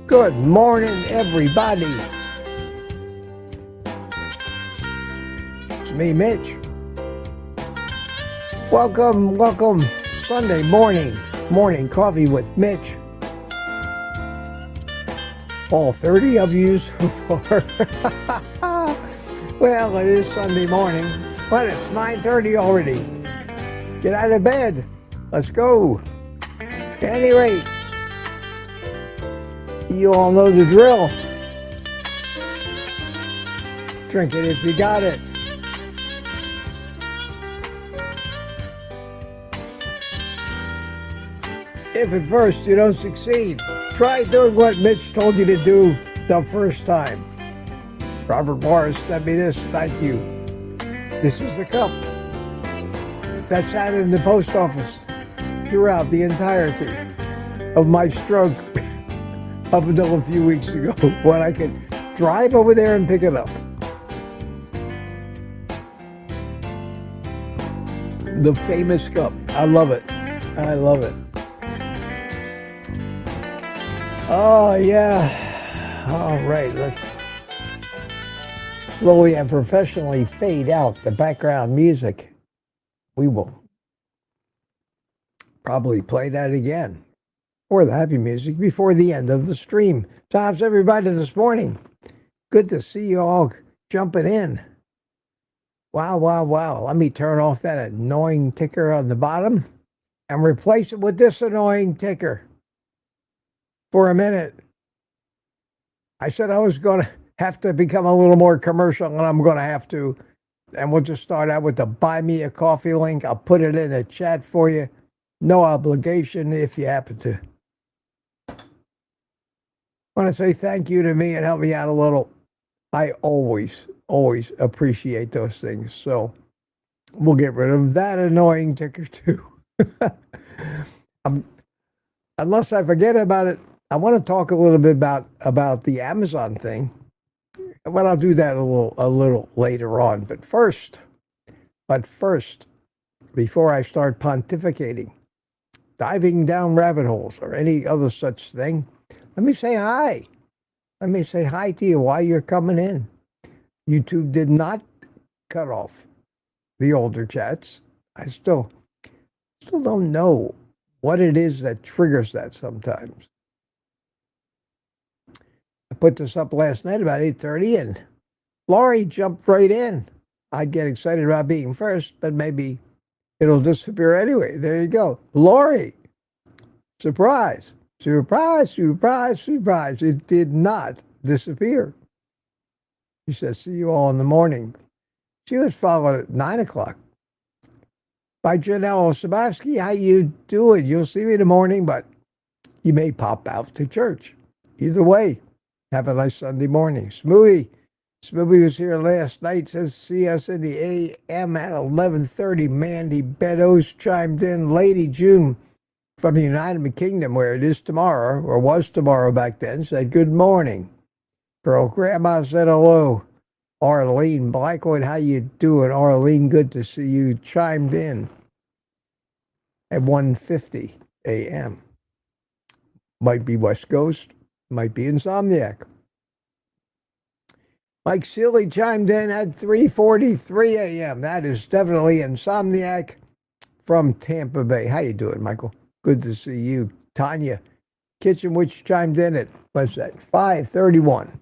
Good morning, everybody. It's me, Mitch. Welcome, Sunday morning coffee with Mitch. All 30 of you so far. Well, it is Sunday morning, but it's 9:30 already. Get out of bed. Let's go. At any rate, you all know the drill. Drink it if you got it. If at first you don't succeed, try doing what Mitch told you to do the first time. Robert Morris sent me this, thank you. This is the cup that sat in the post office throughout the entirety of my stroke up until a few weeks ago when I could drive over there and pick it up. The famous cup. I love it. I love it. Oh, yeah. All right, let's slowly and professionally fade out the background music. We will probably play that again, or the happy music, before the end of the stream. So how's everybody this morning? Good to see you all jumping in. Wow. Let me turn off that annoying ticker on the bottom and replace it with this annoying ticker for a minute. I said I was going to have to become a little more commercial, and I'm going to have to. And we'll just start out with the Buy Me a Coffee link. I'll put it in the chat for you. No obligation if you happen to want to say thank you to me and help me out a little. I always appreciate those things. So we'll get rid of that annoying ticker too. Unless I forget about it, I want to talk a little bit about the Amazon thing. But I'll do that a little later on. But first, before I start pontificating, diving down rabbit holes or any other such thing, let me say hi. Let me say hi to you while you're coming in. YouTube did not cut off the older chats. I still don't know what it is that triggers that sometimes. I put this up last night about 8:30, and Laurie jumped right in. I'd get excited about being first, but maybe it'll disappear anyway. There you go. Laurie, surprise. It did not disappear. She says, see you all in the morning. She was followed at 9 o'clock by Janelle Sabowski. How you doing? You'll see me in the morning, but you may pop out to church. Either way, have a nice Sunday morning. Smoothie was here last night. Says, see us in the AM at 11:30. Mandy Beddoes chimed in. Lady June from the United Kingdom, where it is tomorrow, or was tomorrow back then, said good morning. Girl Grandma said hello. Arlene Blackwood, how you doing? Arlene, good to see you. Chimed in at 1:50 a.m. Might be West Coast, might be Insomniac. Mike Seeley chimed in at 3:43 a.m. That is definitely Insomniac from Tampa Bay. How you doing, Michael? Good to see you. Tanya Kitchen Witch chimed in at, what's that, 5:31.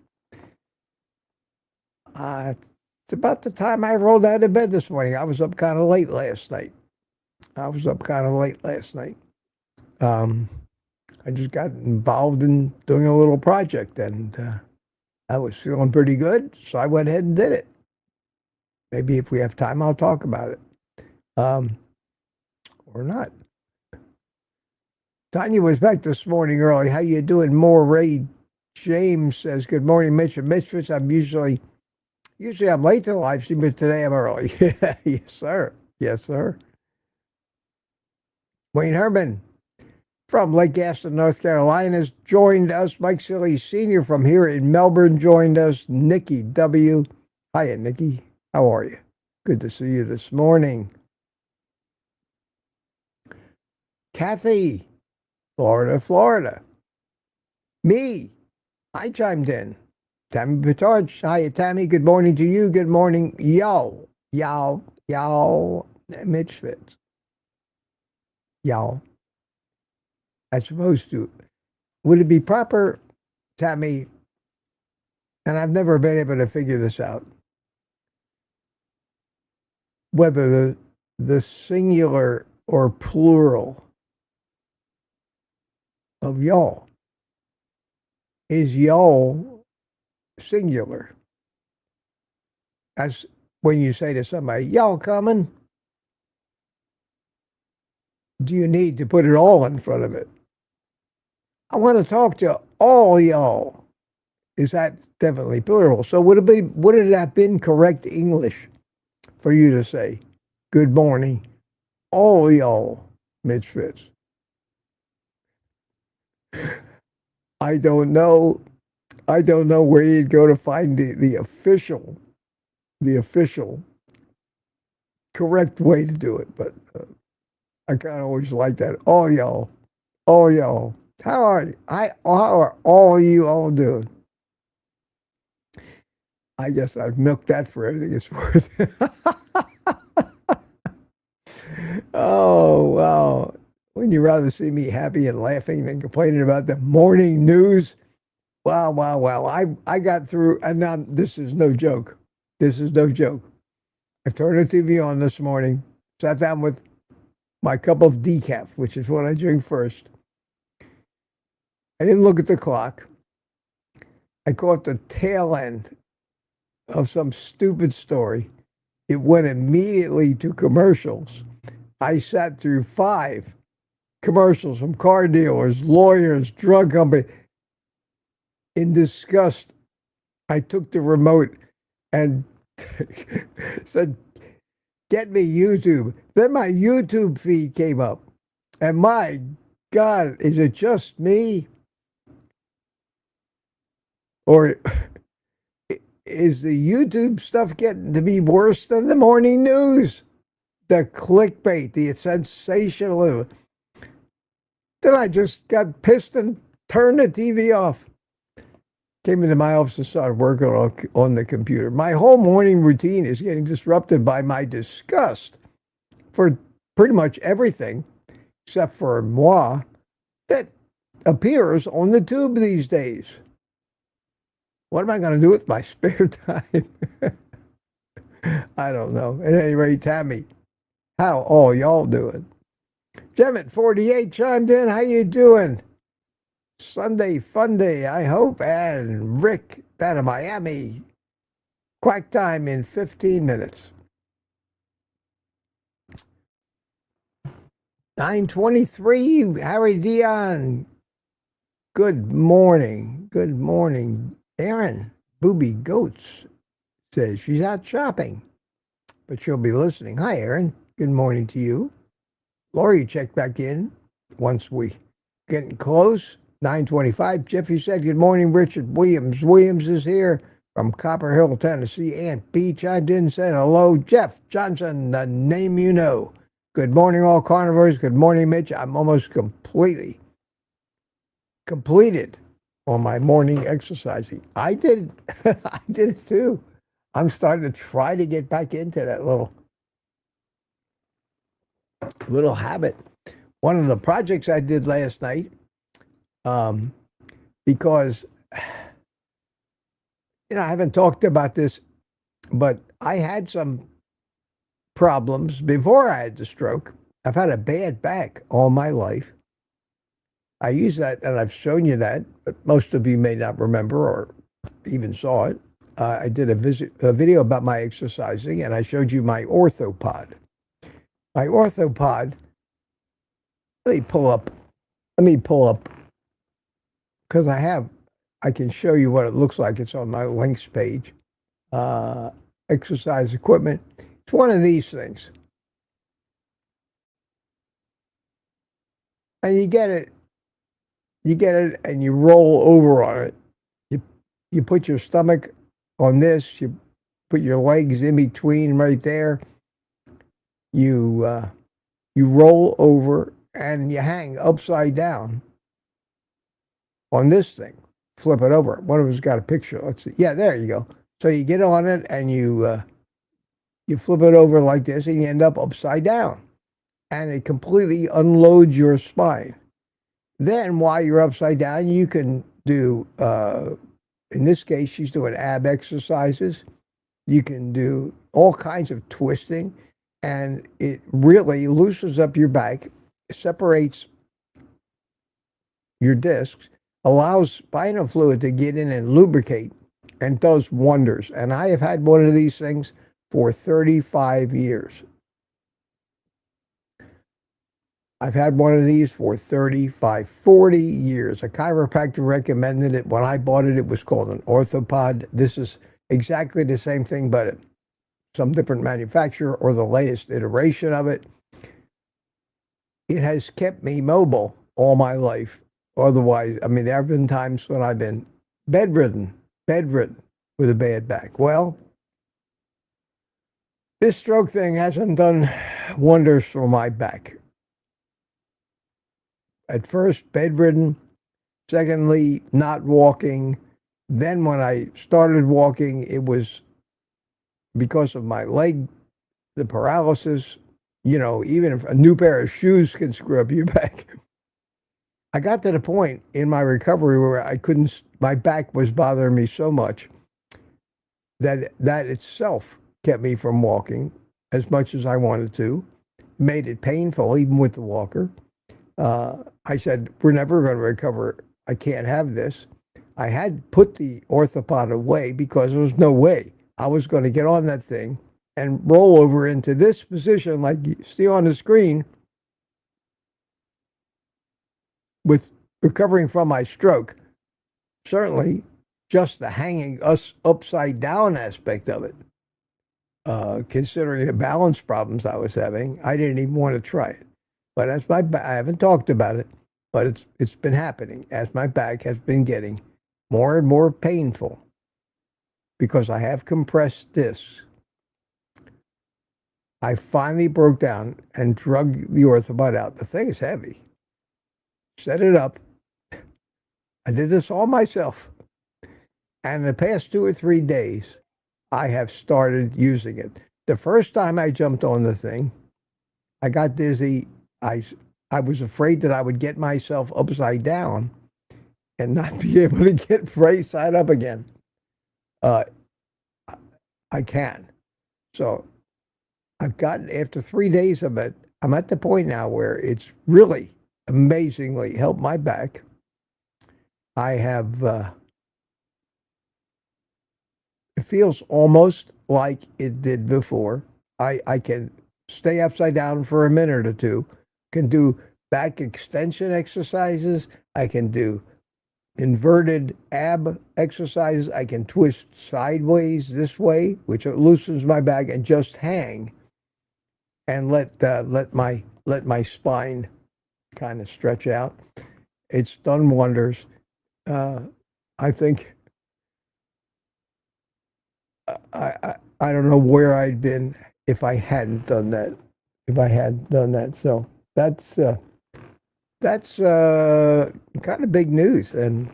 It's about the time I rolled out of bed this morning. I was up kind of late last night. I just got involved in doing a little project, and I was feeling pretty good, so I went ahead and did it. Maybe if we have time, I'll talk about it. Or not. Tanya was back this morning early. How you doing? More Ray James says, good morning, Mitch and Misfits. Usually I'm late to the live stream, but today I'm early. Yes, sir. Yes, sir. Wayne Herman from Lake Gaston, North Carolina, has joined us. Mike Silly Sr. from here in Melbourne joined us. Nikki W. Hiya, Nikki. How are you? Good to see you this morning. Kathy, Florida. Me, I chimed in. Tammy Petard, hiya, Tammy. Good morning to you. Good morning, y'all. Mitch Fitz. Y'all. As opposed to, would it be proper, Tammy, and I've never been able to figure this out, whether the singular or plural of y'all is y'all singular. As when you say to somebody, y'all coming, do you need to put it all in front of it? I want to talk to all y'all. Is that definitely plural? So would it have been correct English for you to say, good morning, all y'all, Mitch Fitz? I don't know where you'd go to find the official correct way to do it, but I kind of always like that. All y'all. How are all you all doing? I guess I've milked that for everything it's worth. Oh, wow. Wouldn't you rather see me happy and laughing than complaining about the morning news? Wow. I got through, and now this is no joke. I turned the TV on this morning, sat down with my cup of decaf, which is what I drink first. I didn't look at the clock. I caught the tail end of some stupid story. It went immediately to commercials. I sat through 5 commercials from car dealers, lawyers, drug company. In disgust, I took the remote and said, get me YouTube. Then my YouTube feed came up. And my God, is it just me? Or is the YouTube stuff getting to be worse than the morning news? The clickbait, the sensationalism. Then I just got pissed and turned the TV off. Came into my office and started working on the computer. My whole morning routine is getting disrupted by my disgust for pretty much everything, except for moi, that appears on the tube these days. What am I going to do with my spare time? I don't know. At any rate, Tammy, how all y'all doing? Jem 48 chimed in. How you doing? Sunday fun day, I hope. And Rick out of Miami. Quack time in 15 minutes. 9:23. Harry Dion. Good morning. Aaron Booby Goats says she's out shopping, but she'll be listening. Hi, Aaron. Good morning to you. Lori checked back in once we getting close. 9:25. Jeffy said, good morning, Richard Williams. Williams is here from Copper Hill, Tennessee. Aunt B chimed in and said, hello, Jeff Johnson, the name you know. Good morning, all carnivores. Good morning, Mitch. I'm almost completed on my morning exercising. I did it too. I'm starting to try to get back into that little habit. One of the projects I did last night, because I haven't talked about this, but I had some problems before I had the stroke. I've had a bad back all my life. I use that, and I've shown you that, but most of you may not remember or even saw it. I did a video about my exercising, and I showed you my orthopod. My orthopod, let me pull up, because I can show you what it looks like. It's on my links page. Exercise equipment. It's one of these things. And you get it and you roll over on it. You put your stomach on this, you put your legs in between right there. You roll over and you hang upside down on this thing. Flip it over. One of us got a picture. Let's see. Yeah, there you go. So you get on it and you flip it over like this, and you end up upside down. And it completely unloads your spine. Then while you're upside down, you can do, in this case, she's doing ab exercises. You can do all kinds of twisting, and it really loosens up your back, separates your discs, allows spinal fluid to get in and lubricate, and does wonders. And I have had one of these things for 35 years. I've had one of these for 35, 40 years. A chiropractor recommended it. When I bought it, it was called an orthopod. This is exactly the same thing, but some different manufacturer or the latest iteration of it. It has kept me mobile all my life. Otherwise, I mean, there have been times when I've been bedridden with a bad back. Well, this stroke thing hasn't done wonders for my back. At first, bedridden. Secondly, not walking. Then when I started walking, it was because of my leg, the paralysis. You know, even if a new pair of shoes can screw up your back. I got to the point in my recovery where I couldn't, my back was bothering me so much that itself kept me from walking as much as I wanted to, made it painful even with the walker. I said, we're never going to recover. I can't have this. I had put the orthopod away because there was no way I was going to get on that thing and roll over into this position like you see on the screen with recovering from my stroke. Certainly just the hanging us upside down aspect of it, considering the balance problems I was having, I didn't even want to try it. But as I haven't talked about it, but it's been happening as my back has been getting more and more painful because I have compressed discs. I finally broke down and drug the orthopod out. The thing is heavy. Set it up. I did this all myself. And in the past 2 or 3 days, I have started using it. The first time I jumped on the thing, I got dizzy. I was afraid that I would get myself upside down and not be able to get right side up again. I can. So I've gotten, after 3 days of it, I'm at the point now where it's really amazingly helped my back. I have, it feels almost like it did before. I can stay upside down for a minute or two, can do back extension exercises. I can do inverted ab exercises. I can twist sideways this way, which loosens my back, and just hang and let my spine kind of stretch out. It's done wonders. I think I don't know where I'd been if I hadn't done that. So that's kind of big news, and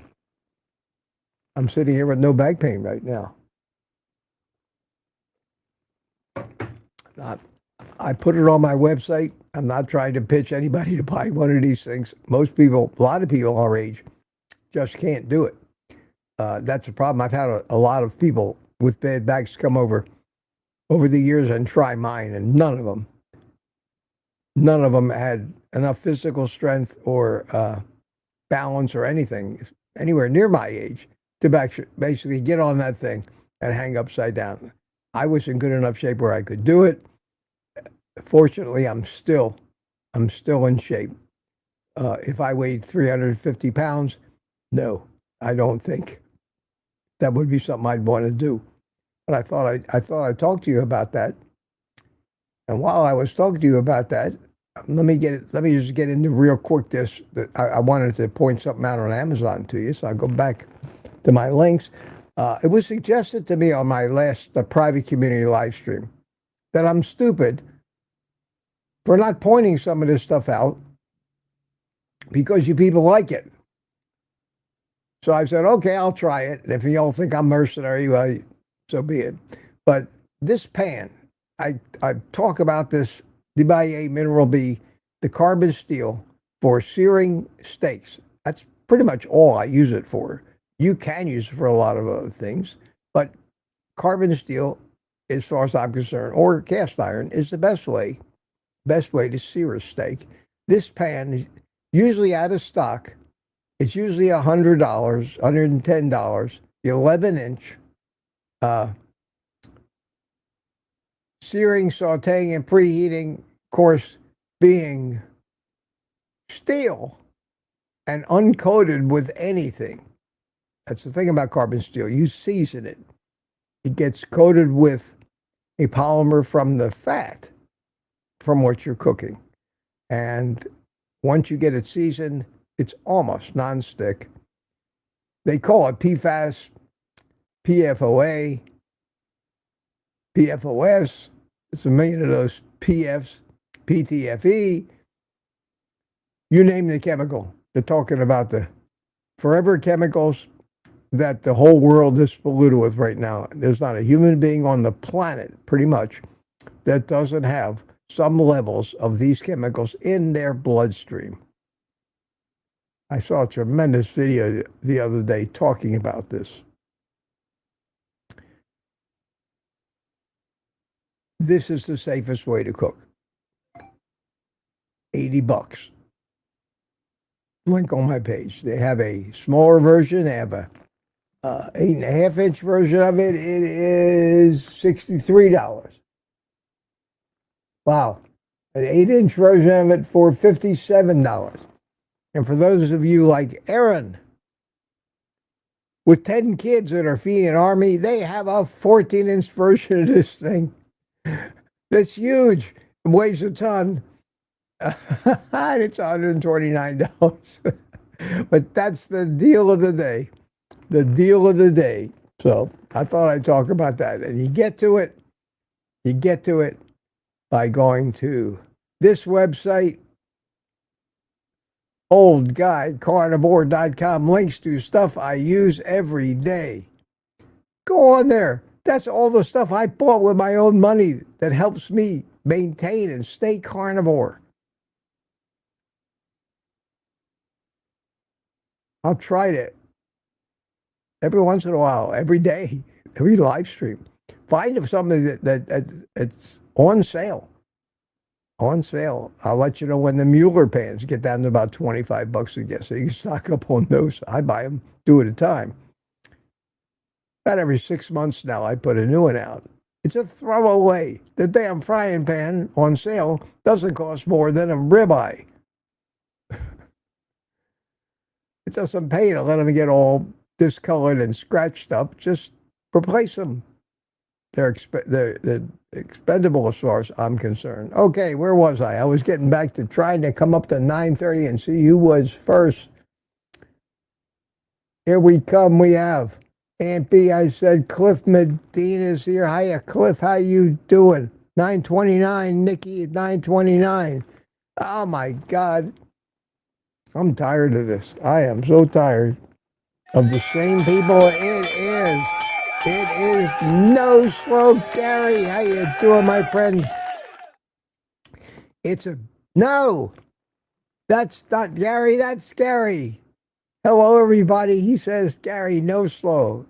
I'm sitting here with no back pain right now. I put it on my website. I'm not trying to pitch anybody to buy one of these things. Most people, a lot of people our age, just can't do it. That's a problem. I've had a lot of people with bad backs come over the years and try mine, and none of them had enough physical strength or balance or anything anywhere near my age to basically get on that thing and hang upside down. I was in good enough shape where I could do it. Fortunately, I'm still in shape. If I weighed 350 pounds, no, I don't think that would be something I'd want to do. But I thought I'd talk to you about that. And while I was talking to you about that, let me just get into real quick this. I wanted to point something out on Amazon to you, so I'll go back to my links. It was suggested to me on my last private community live stream that I'm stupid for not pointing some of this stuff out because you people like it. So I said, okay, I'll try it. And if you all think I'm mercenary, well, so be it. But this pan, I talk about this Dubai Mineral B, the carbon steel for searing steaks. That's pretty much all I use it for. You can use it for a lot of other things, but carbon steel, as far as I'm concerned, or cast iron, is the best way to sear a steak. This pan is usually out of stock. It's usually $100, $110. The 11-inch searing, sauteing, and preheating, of course, being steel and uncoated with anything. That's the thing about carbon steel. You season it. It gets coated with a polymer from the fat from what you're cooking. And once you get it seasoned, it's almost nonstick. They call it PFAS, PFOA, PFOS. It's a million of those PFs, PTFE. You name the chemical. They're talking about the forever chemicals that the whole world is polluted with right now. There's not a human being on the planet, pretty much, that doesn't have some levels of these chemicals in their bloodstream. I saw a tremendous video the other day talking about this. This is the safest way to cook. $80. Link on my page. They have a smaller version. They have a 8.5-inch version of it. It is $63. Wow. An 8-inch version of it for $57. And for those of you like Aaron, with 10 kids that are feeding an army, they have a 14-inch version of this thing. That's huge. It weighs a ton. And it's $129. But that's the deal of the day. The deal of the day. So I thought I'd talk about that. And you get to it by going to this website, OldGuyCarnivore.com. Links to stuff I use every day. Go on there. That's all the stuff I bought with my own money that helps me maintain and stay carnivore. I'll try it every once in a while, every day, every live stream. Find something that's on sale. On sale. I'll let you know when the Mueller pans get down to about $25 again, so you can stock up on those. I buy them 2 at a time. About every 6 months now, I put a new one out. It's a throwaway. The damn frying pan on sale doesn't cost more than a ribeye. It doesn't pay to let them get all discolored and scratched up. Just replace them. They're expendable as far as I'm concerned. Okay, where was I? I was getting back to trying to come up to 9:30 and see who was first. Here we come. We have Aunt B. I said Cliff Medina's here. Hiya, Cliff. How you doing? 9:29. Nikki at 9:29. Oh, my God. I'm tired of this. I am so tired of the same people. It is No Slow Gary. How you doing, my friend? No. That's not Gary. That's Gary. Hello, everybody. He says Gary No Slow.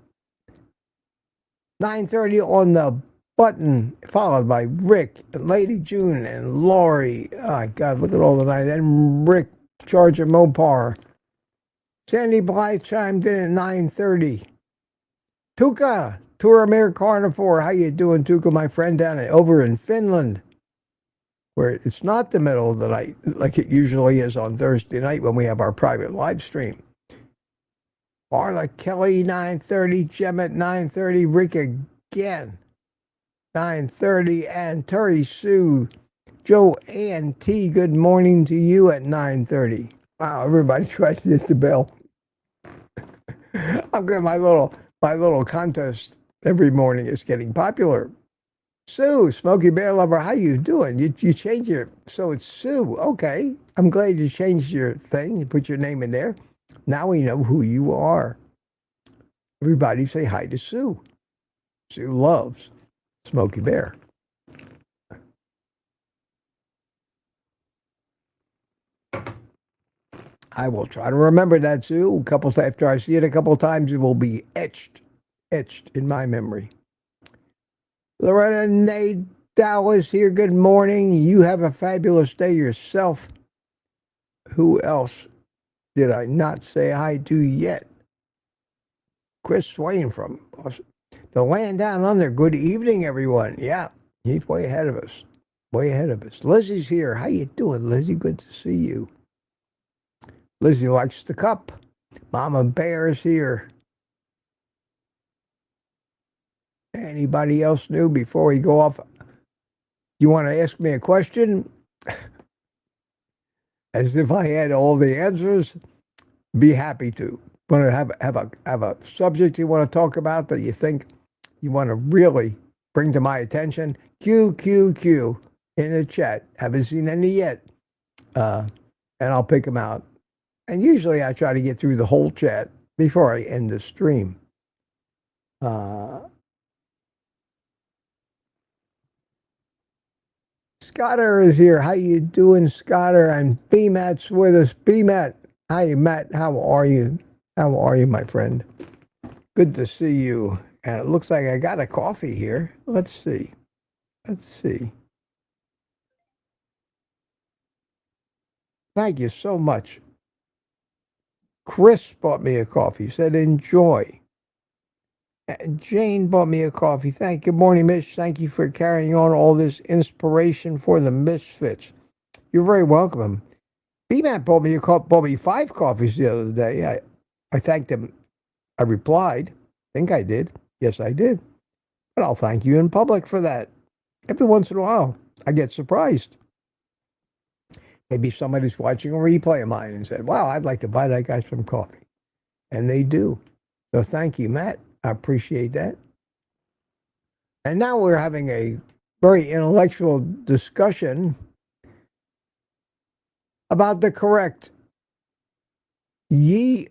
9:30 on the button, followed by Rick, and Lady June, and Lori. Oh, my God, look at all the night. And Rick, Charger Mopar. Sandy Blythe chimed in at 9:30. Tuka MITCH-Carnivore. How you doing, Tuka, my friend, over in Finland, where it's not the middle of the night like it usually is on Thursday night when we have our private live stream. Marla Kelly, 9:30. Gem at 9:30. Rick again, 9:30. And Terry Sue, Joanne T, good morning to you at 9:30. Wow, everybody tries to hit the bell. I'm good. My little contest every morning is getting popular. Sue, Smokey Bear Lover, how you doing? You changed your, so it's Sue. Okay, I'm glad you changed your thing. You put your name in there. Now we know who you are. Everybody say hi to Sue. Sue loves Smokey Bear. I will try to remember that, Sue. After I see it a couple times, it will be etched in my memory. Loretta Nate Dallas here. Good morning. You have a fabulous day yourself. Who else did I not say hi to yet? Chris Swain from the land down under. Good evening, everyone. Yeah, he's way ahead of us. Way ahead of us. Lizzie's here. How you doing, Lizzie? Good to see you. Lizzie likes the cup. Mama Bear's here. Anybody else new before we go off? You want to ask me a question? As if I had all the answers? Be happy to. Want to have a subject you want to talk about that you think you want to really bring to my attention? Q in the chat. Haven't seen any yet. And I'll pick them out. And usually I try to get through the whole chat before I end the stream. Scotter is here. How you doing, Scotter? And B-Matt's with us. B-Matt. Hi, Matt. How are you? How are you, my friend? Good to see you. And it looks like I got a coffee here. Let's see. Thank you so much. Chris bought me a coffee. Said enjoy. And Jane bought me a coffee. Thank you. Good morning, Mitch. Thank you for carrying on all this inspiration for the misfits. You're very welcome. B-Man bought me 5 coffees the other day. I thanked him. I replied. I think I did. Yes, I did. But I'll thank you in public for that. Every once in a while, I get surprised. Maybe somebody's watching a replay of mine and said, wow, I'd like to buy that guy some coffee. And they do. So thank you, Matt. I appreciate that. And now we're having a very intellectual discussion about the correct yeans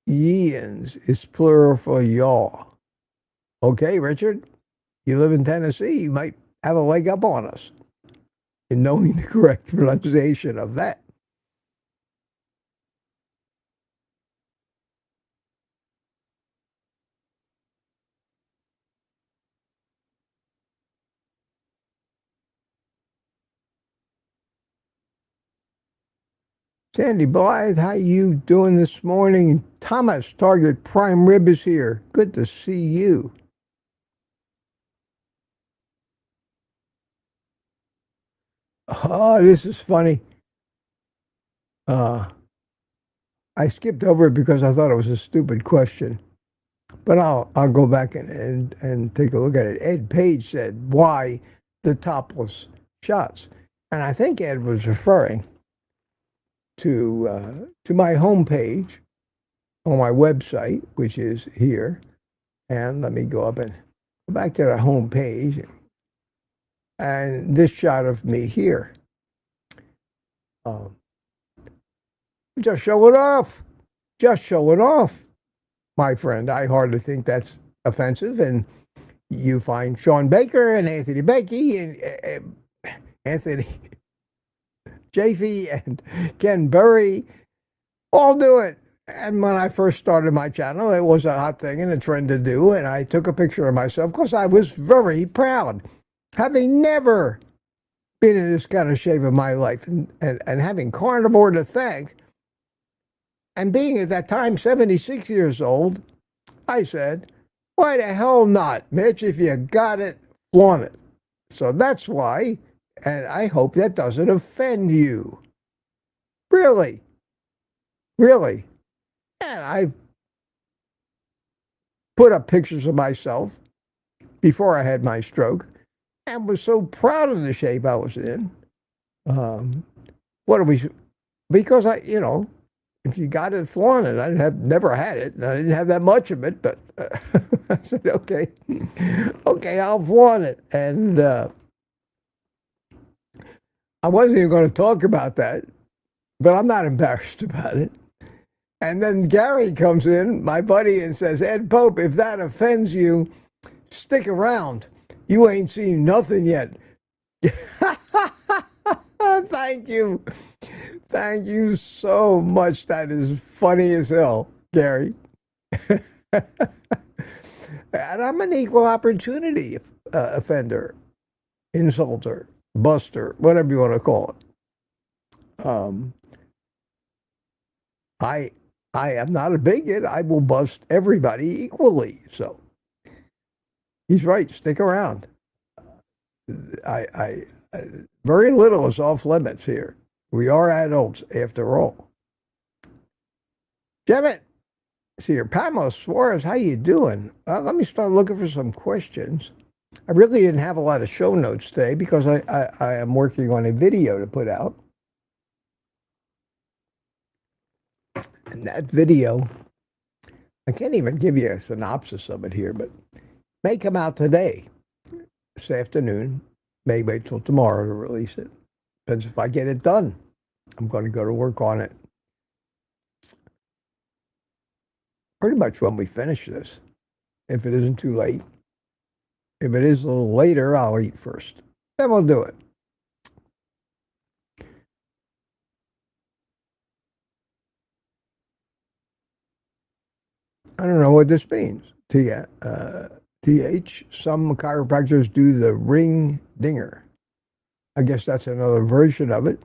is plural for y'all. Okay, Richard, you live in Tennessee. You might have a leg up on us in knowing the correct pronunciation of that. Sandy Blythe, how you doing this morning? Thomas Target Prime Rib is here. Good to see you. Oh, this is funny. I skipped over it because I thought it was a stupid question. But I'll go back and take a look at it. Ed Page said, why the topless shots? And I think Ed was referring to my homepage on my website, which is here. And let me go up and go back to the homepage. And this shot of me here. Just show it off. Just show it off, my friend. I hardly think that's offensive. And you find Sean Baker and Anthony Bakey and Anthony Chafee and Ken Burry all do it. And when I first started my channel, it was a hot thing and a trend to do. And I took a picture of myself because I was very proud, having never been in this kind of shape of my life and having carnivore to thank. And being at that time 76 years old, I said, Why the hell not, Mitch? If you got it, flaunt it. So that's why, and I hope that doesn't offend you. Really, really. And I put up pictures of myself before I had my stroke and was so proud of the shape I was in. What do we? Because if you got it, flaunt it. Never had it. I didn't have that much of it, but I said, okay, I'll flaunt it. And I wasn't even going to talk about that, but I'm not embarrassed about it. And then Gary comes in, my buddy, and says, Ed Pope, if that offends you, stick around. You ain't seen nothing yet. Thank you. Thank you so much. That is funny as hell, Gary. And I'm an equal opportunity offender, insulter, buster, whatever you want to call it. I am not a bigot. I will bust everybody equally. So he's right. Stick around. I very little is off limits here. We are adults after all. Jemmett, see here. Pamela Suarez, how you doing? Let me start looking for some questions. I really didn't have a lot of show notes today because I am working on a video to put out. And that video, I can't even give you a synopsis of it here, but may come out today, this afternoon. May wait till tomorrow to release it. Depends if I get it done. I'm going to go to work on it pretty much when we finish this, if it isn't too late. If it is a little later, I'll eat first. Then we'll do it. I don't know what this means. TH, some chiropractors do the ring dinger. I guess that's another version of it.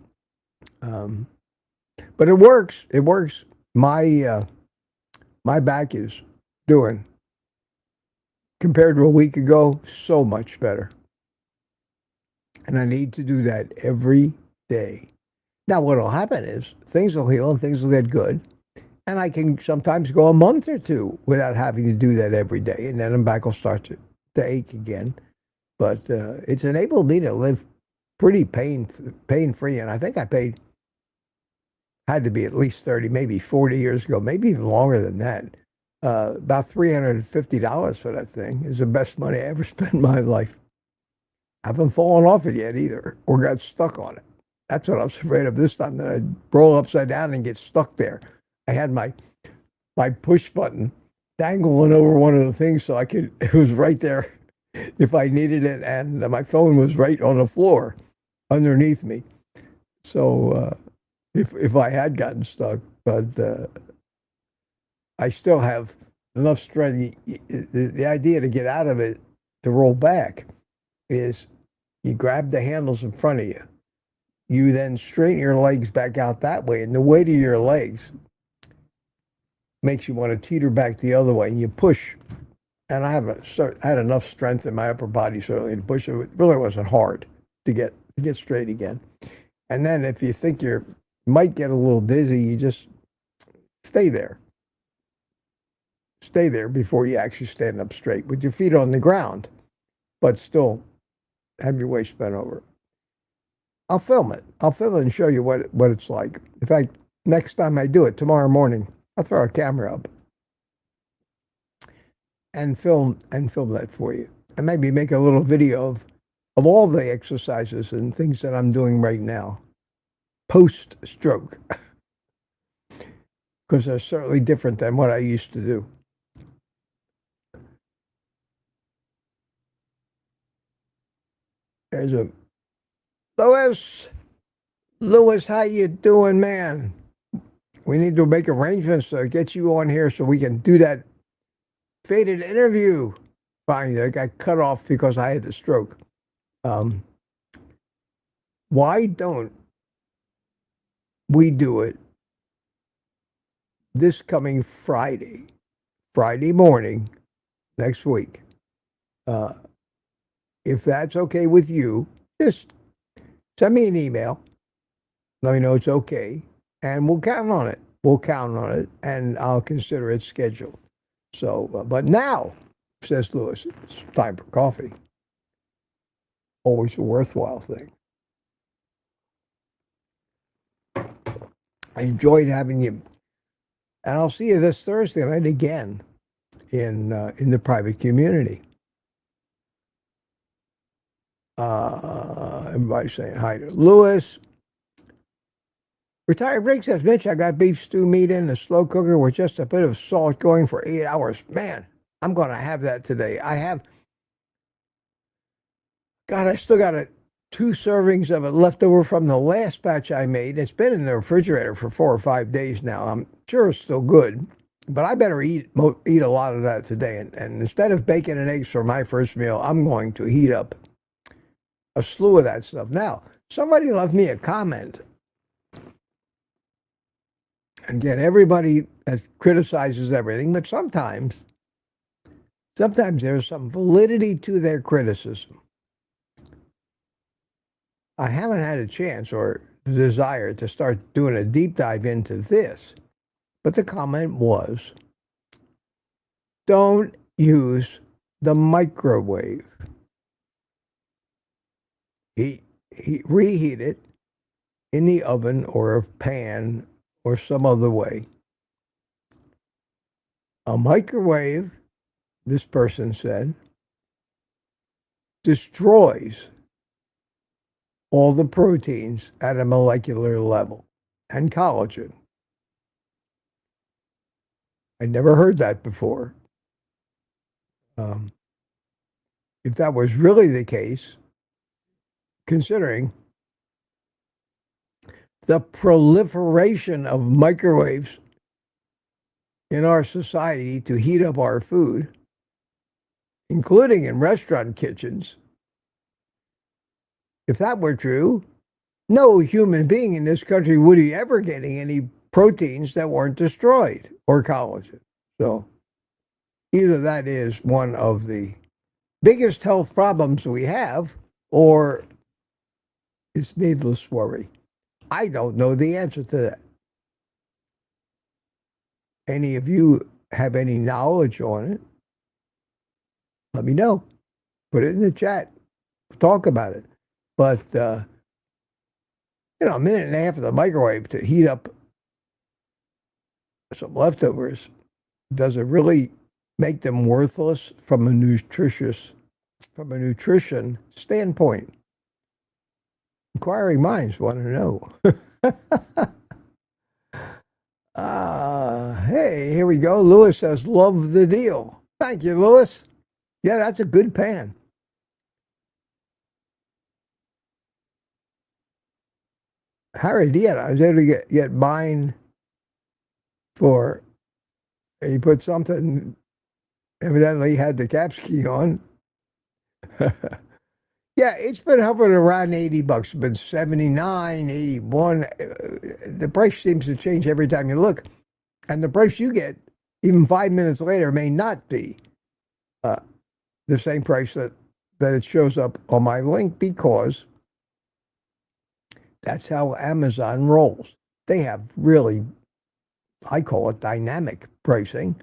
But it works. It works. My back is doing, compared to a week ago, so much better. And I need to do that every day. Now, what will happen is things will heal and things will get good. And I can sometimes go a month or two without having to do that every day. And then my back will start to ache again. But it's enabled me to live pretty pain-free. And I think had to be at least 30, maybe 40 years ago, maybe even longer than that. About $350 for that thing is the best money I ever spent in my life. I haven't fallen off it yet either, or got stuck on it. That's what I was afraid of this time, that I'd roll upside down and get stuck there. I had my push button dangling over one of the things so it was right there if I needed it, and my phone was right on the floor underneath me. So if I had gotten stuck, but I still have enough strength. The idea to get out of it, to roll back, is you grab the handles in front of you. You then straighten your legs back out that way, and the weight of your legs makes you want to teeter back the other way, and you push. And I had enough strength in my upper body certainly to push it. It really wasn't hard to get straight again. And then if you think you might get a little dizzy, you just stay there. Stay there before you actually stand up straight with your feet on the ground, but still have your waist bent over. I'll film it. And show you what it's like. In fact, next time I do it, tomorrow morning, I'll throw a camera up and film that for you, and maybe make a little video of all the exercises and things that I'm doing right now, post-stroke, because they're certainly different than what I used to do. There's a Louis, how you doing, man? We need to make arrangements to get you on here so we can do that faded interview. Finally, I got cut off because I had the stroke. Why don't we do it this coming Friday morning, next week. If that's okay with you, just send me an email. Let me know it's okay, and we'll count on it. We'll count on it, and I'll consider it scheduled. So, but now, says Lewis, it's time for coffee. Always a worthwhile thing. I enjoyed having you, and I'll see you this Thursday night again in the private community. Everybody's saying hi to Lewis. Retired Rick says, Mitch, I got beef stew meat in the slow cooker with just a bit of salt going for 8 hours. Man, I'm going to have that today. I still got 2 servings of it left over from the last batch I made. It's been in the refrigerator for 4 or 5 days now. I'm sure it's still good, but I better eat a lot of that today. And instead of bacon and eggs for my first meal, I'm going to heat up a slew of that stuff. Now, somebody left me a comment. And again, everybody criticizes everything, but sometimes there's some validity to their criticism. I haven't had a chance or the desire to start doing a deep dive into this, but the comment was, don't use the microwave. Reheat it in the oven or a pan or some other way. A microwave, this person said, destroys all the proteins at a molecular level and collagen. I never heard that before. If that was really the case, considering the proliferation of microwaves in our society to heat up our food, including in restaurant kitchens, if that were true, no human being in this country would be ever getting any proteins that weren't destroyed or collagen. So either that is one of the biggest health problems we have, or it's needless worry. I don't know the answer to that. Any of you have any knowledge on it? Let me know. Put it in the chat. Talk about it. But, a minute and a half in the microwave to heat up some leftovers, does it really make them worthless from a nutrition standpoint? Inquiring minds want to know. Hey, here we go. Lewis says, love the deal. Thank you, Lewis. Yeah, that's a good pan. Harry did. I was able to get mine for, he put something, evidently he had the caps key on. Yeah, it's been hovering around $80. It's been 79, 81. The price seems to change every time you look. And the price you get, even 5 minutes later, may not be the same price that it shows up on my link, because that's how Amazon rolls. They have really, I call it dynamic pricing.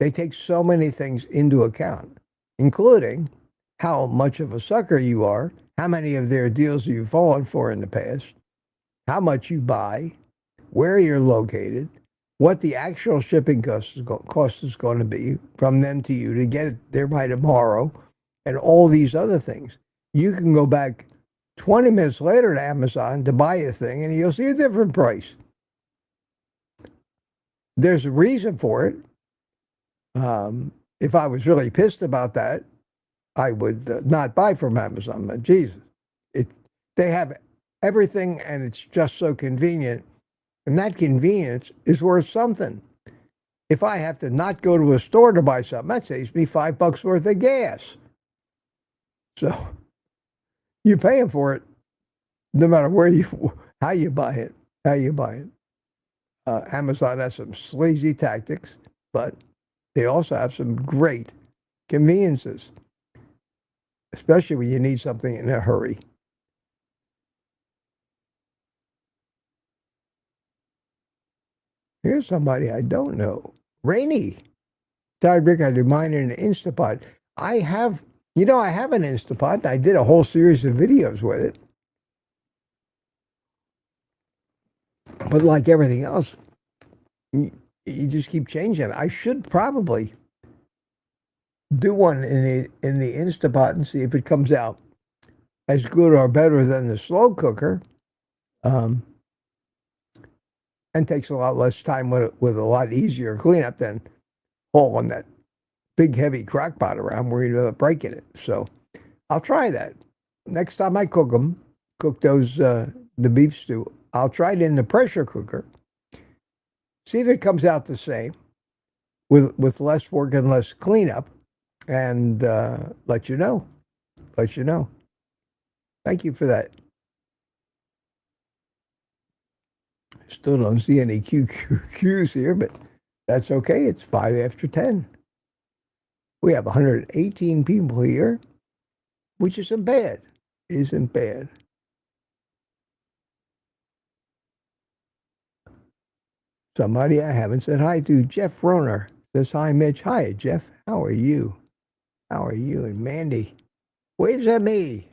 They take so many things into account, including how much of a sucker you are, how many of their deals you've fallen for in the past, how much you buy, where you're located, what the actual shipping cost is going to be from them to you to get it there by tomorrow, and all these other things. You can go back 20 minutes later to Amazon to buy a thing, and you'll see a different price. There's a reason for it. If I was really pissed about that, I would not buy from Amazon. But Jesus, they have everything, and it's just so convenient. And that convenience is worth something. If I have to not go to a store to buy something, that saves me $5 worth of gas. So you're paying for it, no matter how you buy it. Amazon has some sleazy tactics, but they also have some great conveniences, especially when you need something in a hurry. Here's somebody I don't know. Rainy. Rick, I do mine in an Instapot. I have an Instapot. I did a whole series of videos with it. But like everything else, you just keep changing it. I should probably do one in the Instapot and see if it comes out as good or better than the slow cooker. And takes a lot less time with a lot easier cleanup than hauling that big heavy crock pot around worried about breaking it. So I'll try that. Next time I cook those the beef stew, I'll try it in the pressure cooker. See if it comes out the same with less work and less cleanup, and let you know. Let you know. Thank you for that. Still don't see any QQQs here, but that's okay. It's 5 after 10. We have 118 people here, which isn't bad. Isn't bad. Somebody I haven't said hi to, Jeff Roner, says hi, Mitch. Hi, Jeff. How are you? How are you? And Mandy waves at me.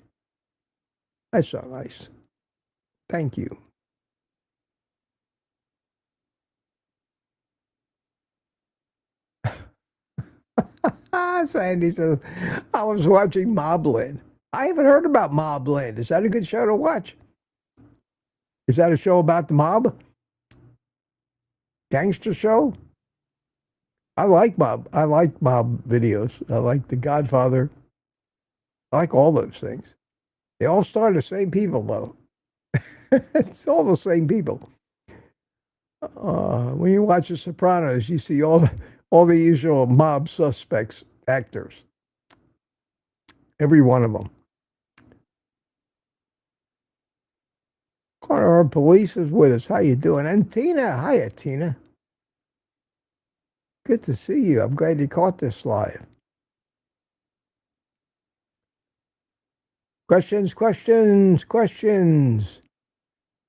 That's so nice. Thank you. Sandy says, I was watching Mobland. I haven't heard about Mobland. Is that a good show to watch? Is that a show about the mob? Gangster show? I like mob videos. I like The Godfather. I like all those things. They all star the same people, though. It's all the same people. When you watch The Sopranos, you see all the usual mob suspects, actors. Every one of them. Our police is with us. How you doing? And Tina. Hiya, Tina. Good to see you. I'm glad you caught this live. Questions.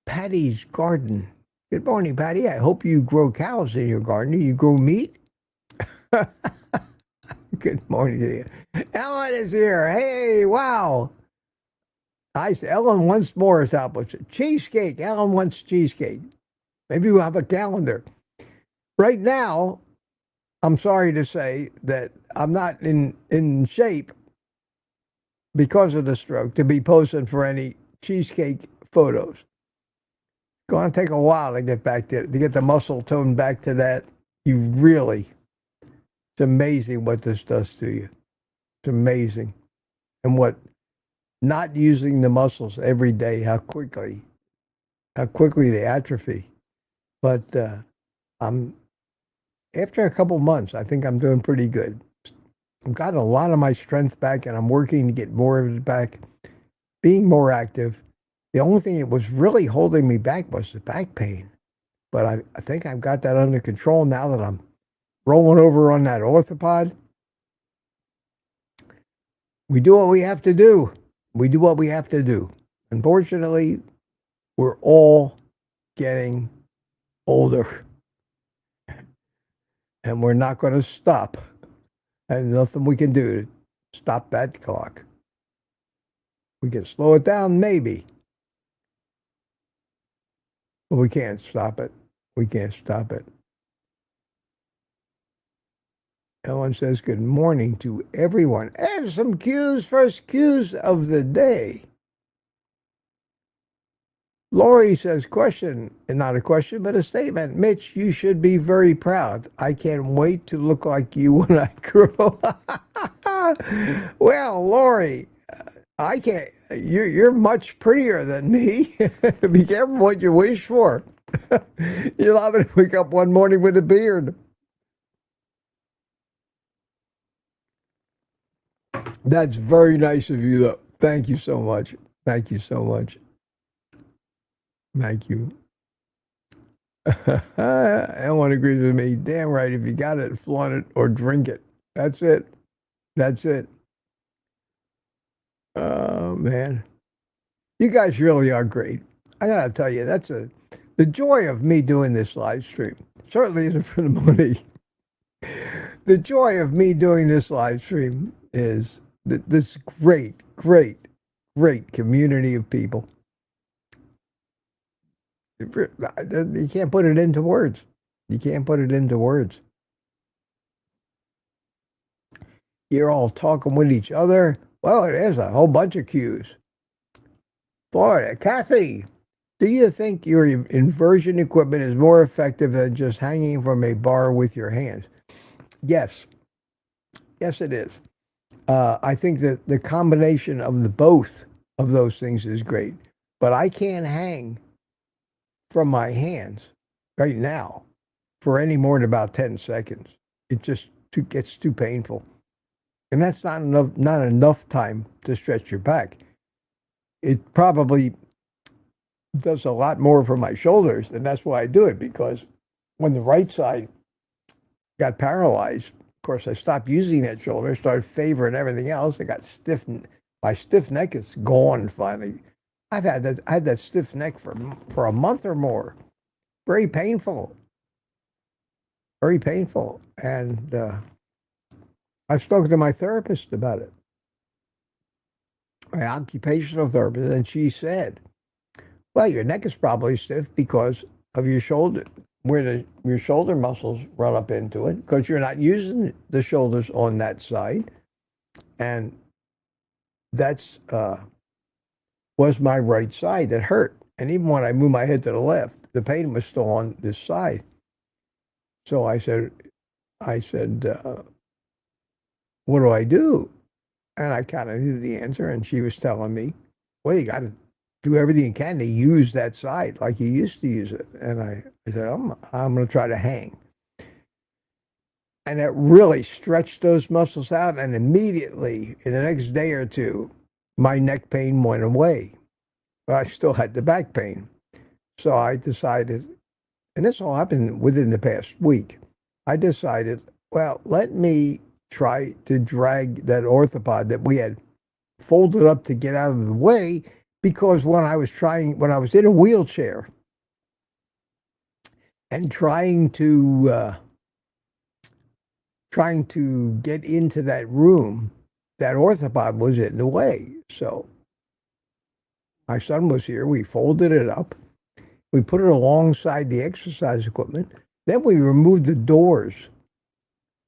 Patty's Garden. Good morning, Patty. I hope you grow cows in your garden. Do you grow meat? Good morning to you. Ellen is here. Hey, wow. Ellen wants more tablets. Cheesecake. Ellen wants cheesecake. Maybe we'll have a calendar. Right now, I'm sorry to say that I'm not in shape because of the stroke to be posting for any cheesecake photos. It's going to take a while to get back to get the muscle tone back to that. It's amazing what this does to you. It's amazing. And what not using the muscles every day, how quickly they atrophy. But after a couple months, I think I'm doing pretty good. I've got a lot of my strength back, and I'm working to get more of it back, being more active. The only thing that was really holding me back was the back pain. But I think I've got that under control now that I'm rolling over on that orthopod. We do what we have to do. Unfortunately, we're all getting older. And we're not going to stop. And nothing we can do to stop that clock. We can slow it down, maybe. But we can't stop it. Ellen says, good morning to everyone. And some cues, first cues of the day. Lori says, question, and not a question, but a statement. Mitch, you should be very proud. I can't wait to look like you when I grow up. Well, Lori, I can't. You're much prettier than me. Be careful what you wish for. You'll have to wake up one morning with a beard. That's very nice of you, though. Thank you so much. Thank you. Ellen agrees with me. Damn right. If you got it, flaunt it or drink it. That's it. That's it. Oh, man. You guys really are great. I gotta tell you, the joy of me doing this live stream. Certainly isn't for the money. The joy of me doing this live stream is this great, great, great community of people. You can't put it into words. You can't put it into words. You're all talking with each other. Well, there's a whole bunch of cues. Florida, Kathy, do you think your inversion equipment is more effective than just hanging from a bar with your hands? Yes. Yes, it is. I think that the combination of the both of those things is great. But I can't hang from my hands right now for any more than about 10 seconds. It just gets too painful. And that's not enough time to stretch your back. It probably does a lot more for my shoulders, and that's why I do it, because when the right side got paralyzed, of course, I stopped using that shoulder, started favoring everything else. I got stiffened. My stiff neck is gone finally. I had that stiff neck for a month or more. Very painful. Very painful. And I've spoken to my therapist about it, my occupational therapist, and she said, well, your neck is probably stiff because of your shoulder, where your shoulder muscles run up into it, because you're not using the shoulders on that side. And that's was my right side that hurt. And even when I moved my head to the left, the pain was still on this side. So I said, what do I do? And I kind of knew the answer, and she was telling me, well, you got to do everything you can to use that side like you used to use it. And I said, I'm going to try to hang. And it really stretched those muscles out, and immediately, in the next day or two, my neck pain went away. But I still had the back pain. So I decided, and this all happened within the past week, I decided, well, let me try to drag that orthopod that we had folded up to get out of the way, because when I was in a wheelchair and trying to get into that room, that orthopod was in the way. So my son was here. We folded it up. We put it alongside the exercise equipment. Then we removed the doors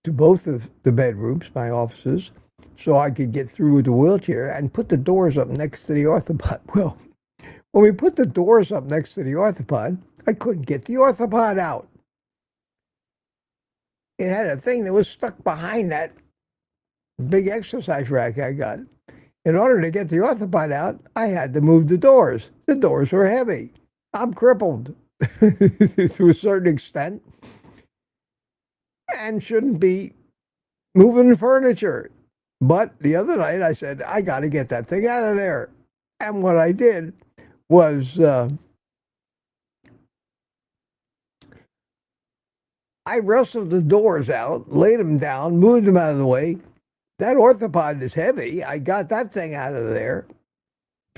to both of the bedrooms, my offices, so I could get through with the wheelchair, and put the doors up next to the orthopod. Well, when we put the doors up next to the orthopod, I couldn't get the orthopod out. It had a thing that was stuck behind that big exercise rack I got. In order to get the orthopod out, I had to move the doors. The doors were heavy. I'm crippled to a certain extent and shouldn't be moving furniture. But the other night I said, I got to get that thing out of there. And what I did was I wrestled the doors out, laid them down, moved them out of the way. That orthopod is heavy. I got that thing out of there,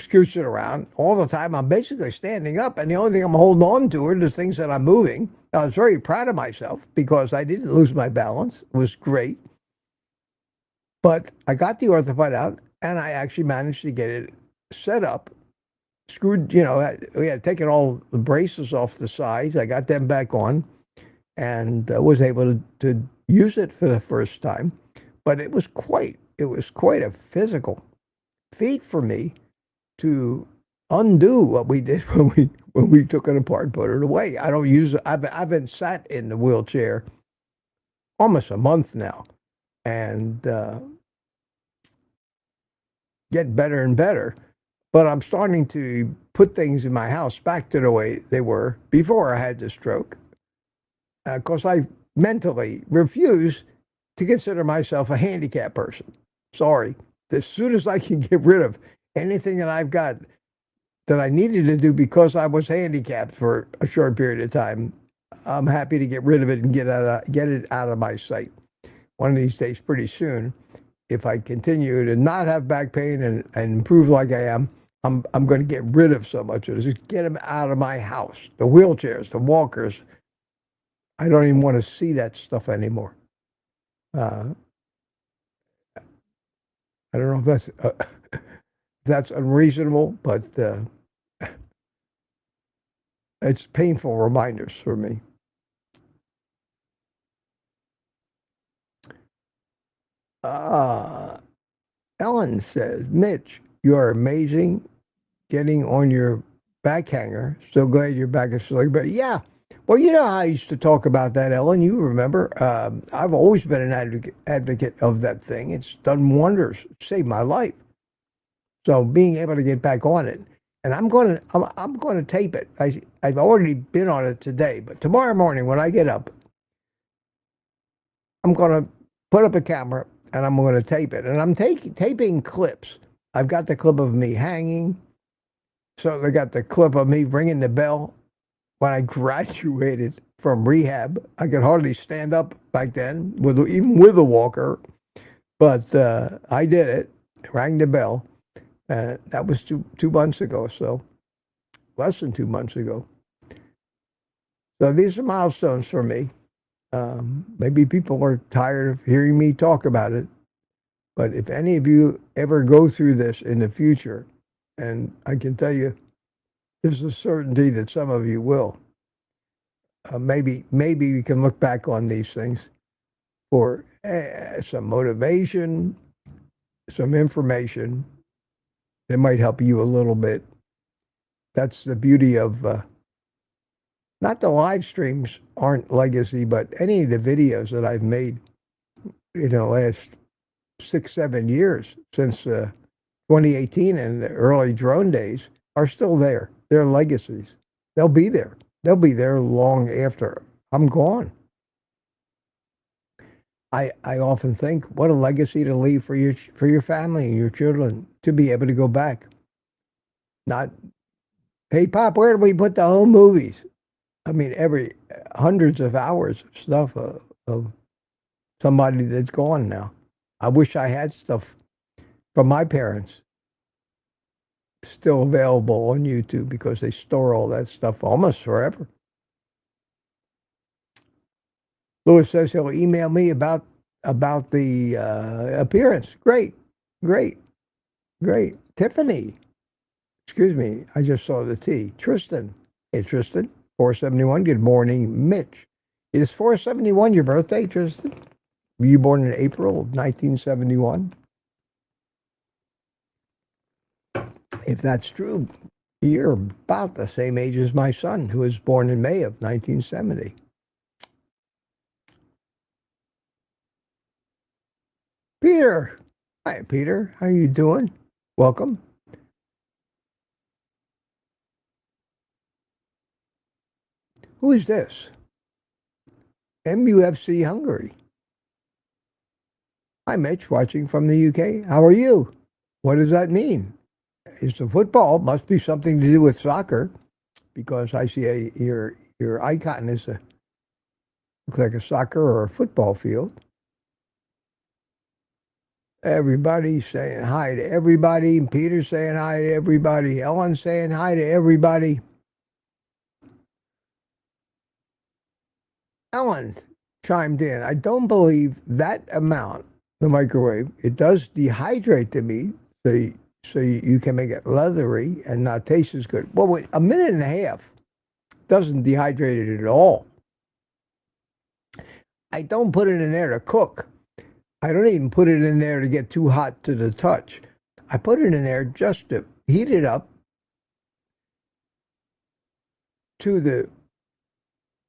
scooching around all the time. I'm basically standing up, and the only thing I'm holding on to are the things that I'm moving. I was very proud of myself because I didn't lose my balance. It was great. But I got the orthopod out, and I actually managed to get it set up, screwed, we had taken all the braces off the sides. I got them back on, and was able to use it for the first time. But it was quite a physical feat for me to undo what we did when we took it apart and put it away. I don't use it. I've been sat in the wheelchair almost a month now, and getting better and better. But I'm starting to put things in my house back to the way they were before I had the stroke. Because I mentally refuse to consider myself a handicapped person. Sorry. As soon as I can get rid of anything that I've got that I needed to do because I was handicapped for a short period of time, I'm happy to get rid of it and get it out of my sight. One of these days, pretty soon, if I continue to not have back pain and improve like I am, I'm going to get rid of so much of this. Just get them out of my house. The wheelchairs, the walkers. I don't even want to see that stuff anymore. I don't know if that's unreasonable, but it's painful reminders for me. Ellen says, Mitch, you are amazing getting on your back hanger. So glad your back is so better. Yeah. Well, you know how I used to talk about that, Ellen. You remember. I've always been an advocate of that thing. It's done wonders. It saved my life. So being able to get back on it. And I'm going to tape it. I've already been on it today. But tomorrow morning when I get up, I'm going to put up a camera and I'm going to tape it. And I'm taping clips. I've got the clip of me hanging. So they got the clip of me ringing the bell when I graduated from rehab. I could hardly stand up back then, even with a walker. But I did it, rang the bell. That was two months ago, so less than 2 months ago. So these are milestones for me. Maybe people are tired of hearing me talk about it. But if any of you ever go through this in the future, and I can tell you, there's a certainty that some of you will. Maybe you can look back on these things for some motivation, some information that might help you a little bit. That's the beauty of, not the live streams aren't legacy, but any of the videos that I've made in the last 6-7 years since 2018 and the early drone days are still there. They're legacies. They'll be there. They'll be there long after I'm gone. I often think, what a legacy to leave for your family and your children, to be able to go back. Not, hey, Pop, where do we put the home movies? I mean, hundreds of hours of stuff of somebody that's gone now. I wish I had stuff from my parents still available on YouTube, because they store all that stuff almost forever. Louis says he'll email me about the appearance. Great. Tiffany, excuse me, I just saw the T. Tristan. Hey, Tristan, 471. Good morning, Mitch. Is 471 your birthday, Tristan? Were you born in April of 1971? If that's true, you're about the same age as my son, who was born in May of 1970. Peter. Hi, Peter. How you doing? Welcome. Who is this? MUFC Hungary. Hi, Mitch, watching from the UK. How are you? What does that mean? It's a football. Must be something to do with soccer, because I see your icon is looks like a soccer or a football field. Everybody's saying hi to everybody. Peter's saying hi to everybody. Ellen's saying hi to everybody. Ellen chimed in. I don't believe that amount, the microwave. It does dehydrate the meat, so you can make it leathery and not taste as good. Well, wait, a minute and a half doesn't dehydrate it at all. I don't put it in there to cook. I don't even put it in there to get too hot to the touch. I put it in there just to heat it up to the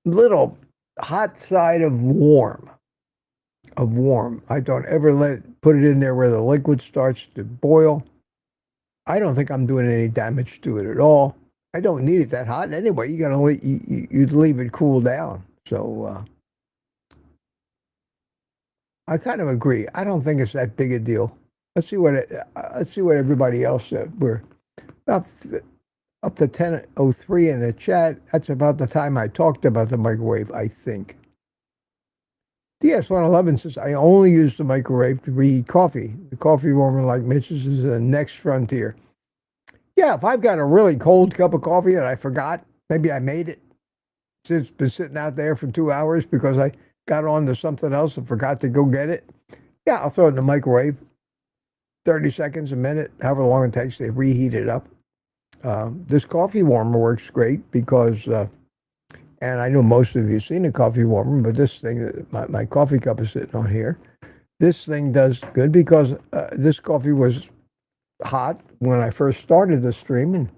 little hot side of warm. I don't ever put it in there where the liquid starts to boil. I don't think I'm doing any damage to it at all. I don't need it that hot anyway. You'd leave it cool down. So I kind of agree. I don't think it's that big a deal. Let's see what everybody else said. We're about up to 10:03 in the chat. That's about the time I talked about the microwave, I think. DS-111 says, I only use the microwave to reheat coffee. The coffee warmer like Mitch's is the next frontier. Yeah, if I've got a really cold cup of coffee and I forgot, maybe I made it, it's been sitting out there for 2 hours because I got on to something else and forgot to go get it. Yeah, I'll throw it in the microwave. 30 seconds, a minute, however long it takes to reheat it up. This coffee warmer works great because, and I know most of you have seen a coffee warmer, but this thing, my coffee cup is sitting on here. This thing does good because this coffee was hot when I first started the stream, and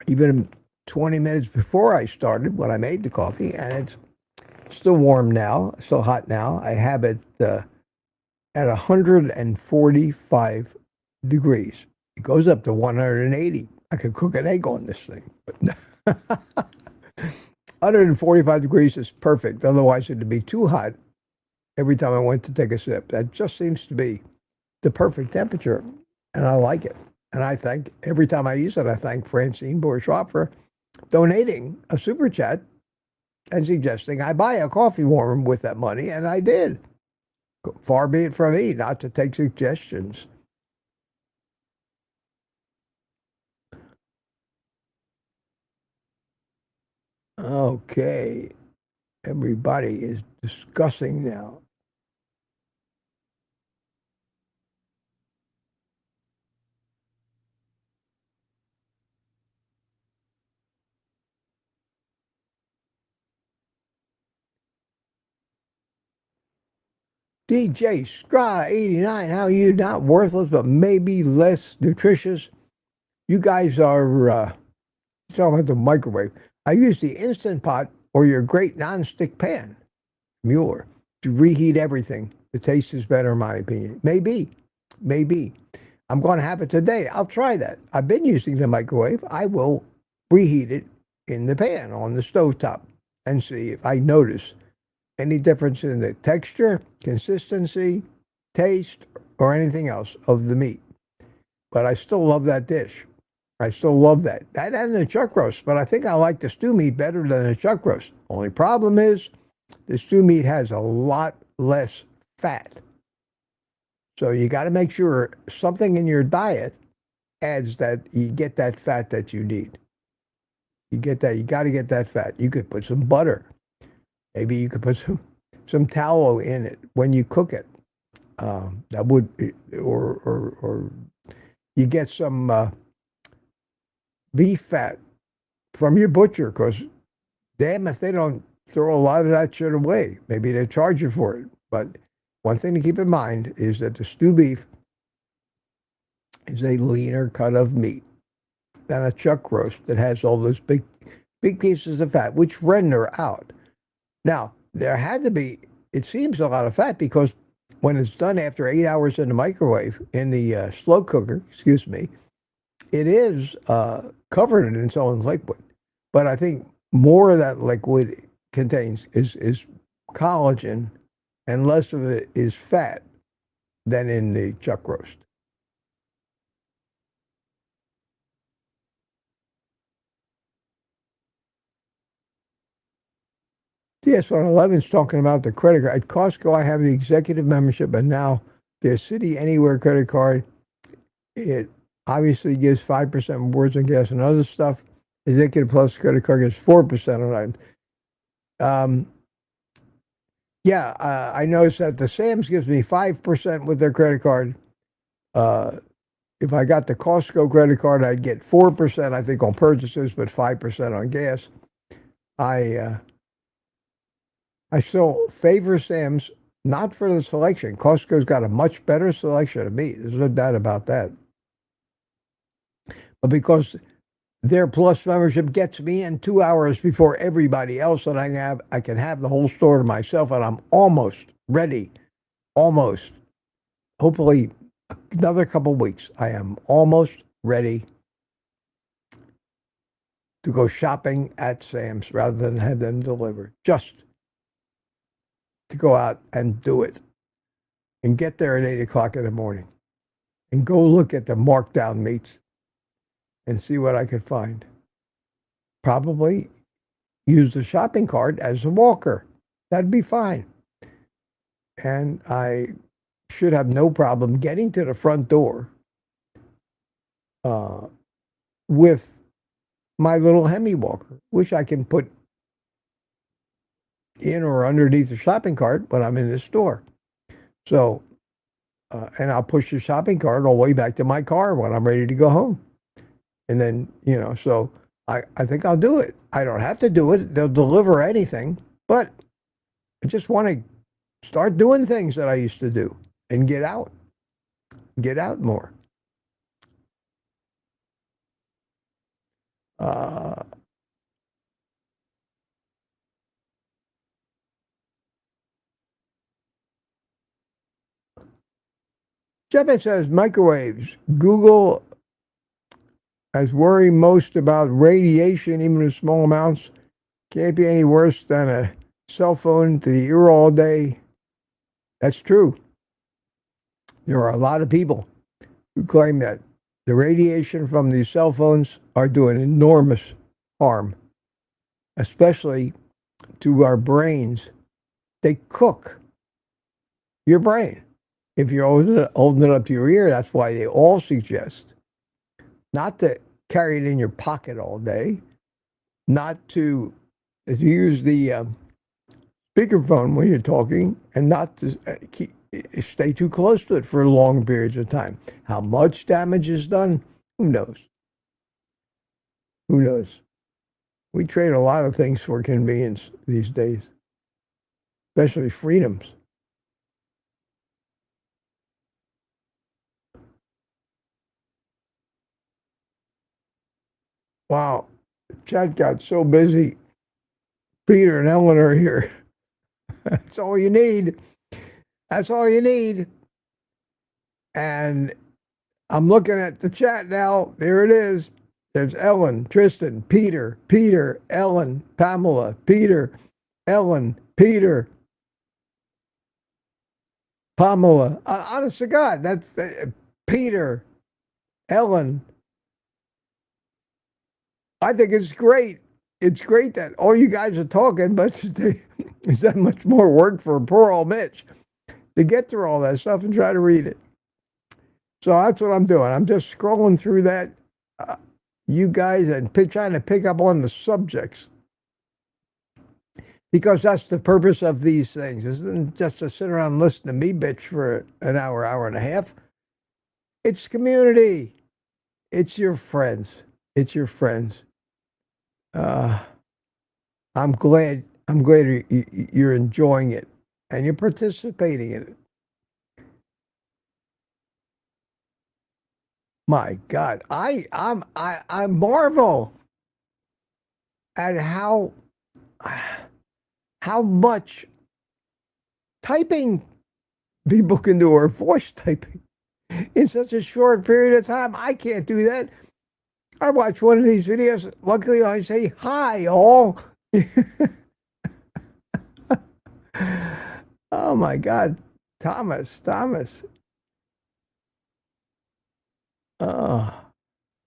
even 20 minutes before I started when I made the coffee, and it's still warm now, still hot now. I have it at 145 degrees. It goes up to 180. I could cook an egg on this thing. But 145 degrees is perfect. Otherwise, it'd be too hot every time I went to take a sip. That just seems to be the perfect temperature, and I like it. And I thank, every time I use it, I thank Francine Bourgeois for donating a super chat and suggesting I buy a coffee warmer with that money, and I did. Far be it from me not to take suggestions. Okay, everybody is discussing now. DJ Scra 89, how are you? Not worthless, but maybe less nutritious. You guys are talking about the microwave. I use the Instant Pot or your great nonstick pan, Mueller, to reheat everything. The taste is better, in my opinion. Maybe. I'm going to have it today. I'll try that. I've been using the microwave. I will reheat it in the pan on the stovetop and see if I notice any difference in the texture, consistency, taste, or anything else of the meat. But I still love that dish. I still love that. That and the chuck roast, but I think I like the stew meat better than the chuck roast. Only problem is the stew meat has a lot less fat. So you got to make sure something in your diet adds that you get that fat that you need. You get that, you got to get that fat. You could put some butter. Maybe you could put some tallow in it when you cook it. That would, or you get some beef fat from your butcher, because damn if they don't throw a lot of that shit away. Maybe they charge you for it. But one thing to keep in mind is that the stew beef is a leaner cut of meat than a chuck roast that has all those big pieces of fat, which render out. Now, there had to be, it seems, a lot of fat, because when it's done after 8 hours in the microwave, in the slow cooker, it is covered in its own liquid. But I think more of that liquid contains is collagen, and less of it is fat than in the chuck roast. DS-111 is talking about the credit card. At Costco, I have the executive membership, but now their City Anywhere credit card, it obviously gives 5% rewards on gas and other stuff. Executive Plus credit card gives 4% on items. I noticed that the Sam's gives me 5% with their credit card. If I got the Costco credit card, I'd get 4%, I think, on purchases, but 5% on gas. I still favor Sam's, not for the selection. Costco's got a much better selection of meat. There's no doubt about that. But because their Plus membership gets me in 2 hours before everybody else, and I can have the whole store to myself, and I'm almost ready. Almost. Hopefully, another couple weeks, I am almost ready to go shopping at Sam's rather than have them delivered. Just to go out and do it and get there at 8 o'clock in the morning and go look at the marked down meats and see what I could find. Probably use the shopping cart as a walker. That'd be fine. And I should have no problem getting to the front door with my little Hemi walker, which I can put in or underneath the shopping cart when I'm in the store. So, and I'll push the shopping cart all the way back to my car when I'm ready to go home. And then, so I think I'll do it. I don't have to do it. They'll deliver anything, but I just want to start doing things that I used to do and get out more. Jeppet says microwaves. Google as worry most about radiation, even in small amounts. Can't be any worse than a cell phone to the ear all day. That's true. There are a lot of people who claim that the radiation from these cell phones are doing enormous harm, especially to our brains. They cook your brain. If you're holding it up to your ear, that's why they all suggest not to carry it in your pocket all day, not to use the speakerphone when you're talking, and not to stay too close to it for long periods of time. How much damage is done? Who knows? Who knows? We trade a lot of things for convenience these days, especially freedoms. Wow, chat got so busy. Peter and Ellen are here. That's all you need. That's all you need. And I'm looking at the chat now. There it is. There's Ellen, Tristan, Peter, Ellen, Pamela, Peter, Ellen, Peter, Pamela. Honest to God, that's Peter, Ellen. I think it's great. It's great that all you guys are talking, but is that much more work for poor old Mitch to get through all that stuff and try to read it? So that's what I'm doing. I'm just scrolling through that, you guys, and trying to pick up on the subjects, because that's the purpose of these things. Isn't just to sit around and listen to me bitch for an hour, hour and a half. It's community. It's your friends. It's your friends. I'm glad you're enjoying it and you're participating in it. My God, I marvel at how much typing people can do, or voice typing, in such a short period of time. I can't do that. I watch one of these videos. Luckily, I say, hi, all. Oh, my God. Thomas.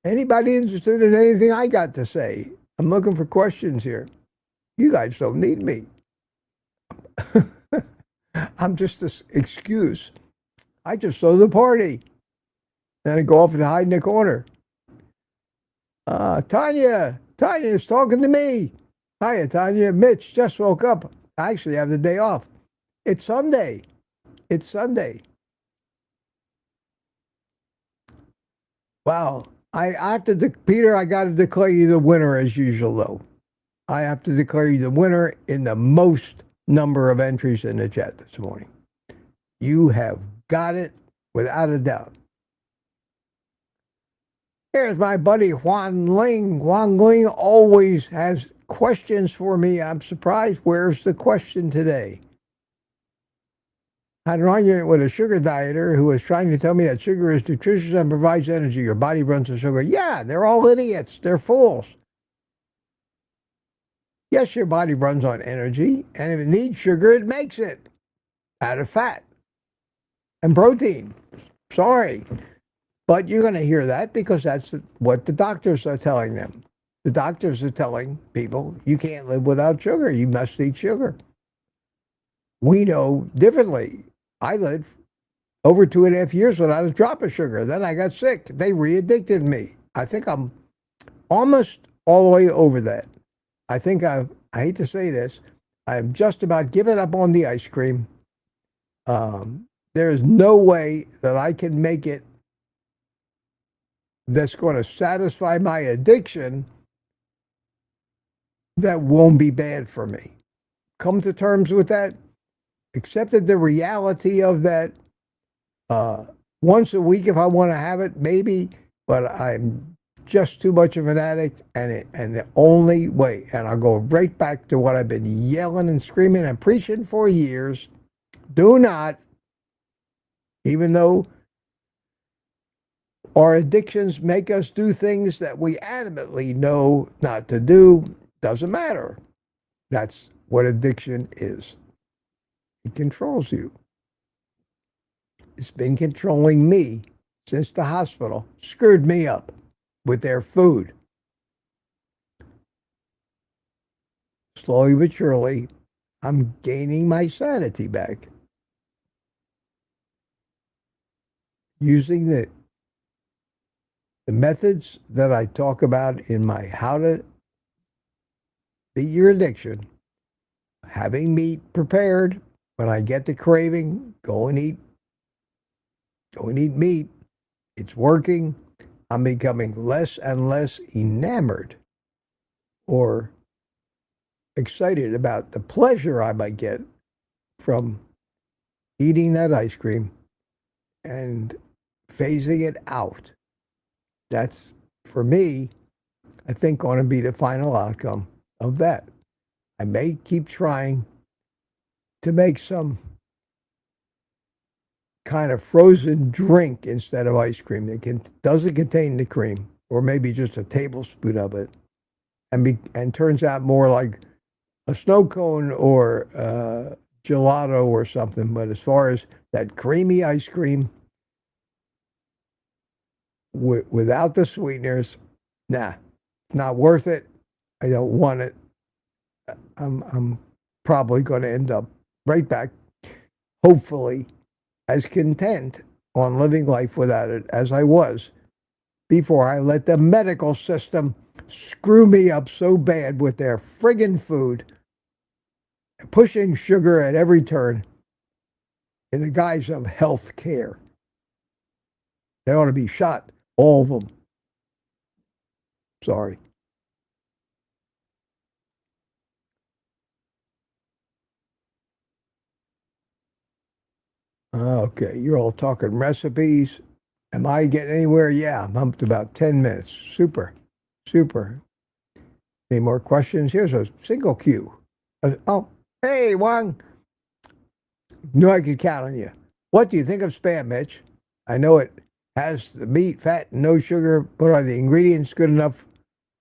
Anybody interested in anything I got to say? I'm looking for questions here. You guys don't need me. I'm just an excuse. I just throw the party. Then I go off and hide in the corner. Tanya is talking to me. Hiya, Tanya. Mitch just woke up. I actually have the day off. It's Sunday. Wow. I have to, Peter, I got to declare you the winner as usual, though. I have to declare you the winner in the most number of entries in the chat this morning. You have got it without a doubt. Here's my buddy Juan Ling. Juan Ling always has questions for me. I'm surprised. Where's the question today? I had an argument with a sugar dieter who was trying to tell me that sugar is nutritious and provides energy. Your body runs on sugar. Yeah, they're all idiots. They're fools. Yes, your body runs on energy, and if it needs sugar, it makes it out of fat and protein. Sorry. But you're going to hear that because that's what the doctors are telling them. The doctors are telling people, you can't live without sugar. You must eat sugar. we know differently. I lived over 2.5 years without a drop of sugar. Then I got sick. They re-addicted me. I think I'm almost all the way over that. I think I hate to say this, I've just about given up on the ice cream. There is no way that I can make it that's going to satisfy my addiction that won't be bad for me. Come to terms with that, accepted the reality of that. Once a week, if I want to have it, maybe, but I'm just too much of an addict, and the only way, and I'll go right back to what I've been yelling and screaming and preaching for years: do not, even though our addictions make us do things that we adamantly know not to do, doesn't matter. That's what addiction is. It controls you. It's been controlling me since the hospital screwed me up with their food. Slowly but surely, I'm gaining my sanity back. Using the methods that I talk about in my How to Beat Your Addiction, having meat prepared when I get the craving, go and eat meat. It's working. I'm becoming less and less enamored or excited about the pleasure I might get from eating that ice cream and phasing it out. That's, for me, I think, going to be the final outcome of that. I may keep trying to make some kind of frozen drink instead of ice cream that doesn't contain the cream, or maybe just a tablespoon of it, and turns out more like a snow cone or gelato or something. But as far as that creamy ice cream without the sweeteners, nah, not worth it. I don't want it. I'm probably going to end up right back, hopefully, as content on living life without it as I was before I let the medical system screw me up so bad with their friggin' food, pushing sugar at every turn in the guise of health care. They ought to be shot, all of them. Sorry. Okay, you're all talking recipes. Am I getting anywhere? Yeah, I'm up to about 10 minutes. Super, super. Any more questions? Here's a single queue. Oh, hey, Wang. Knew I could count on you. What do you think of spam, Mitch? I know it has the meat, fat, and no sugar, but are the ingredients good enough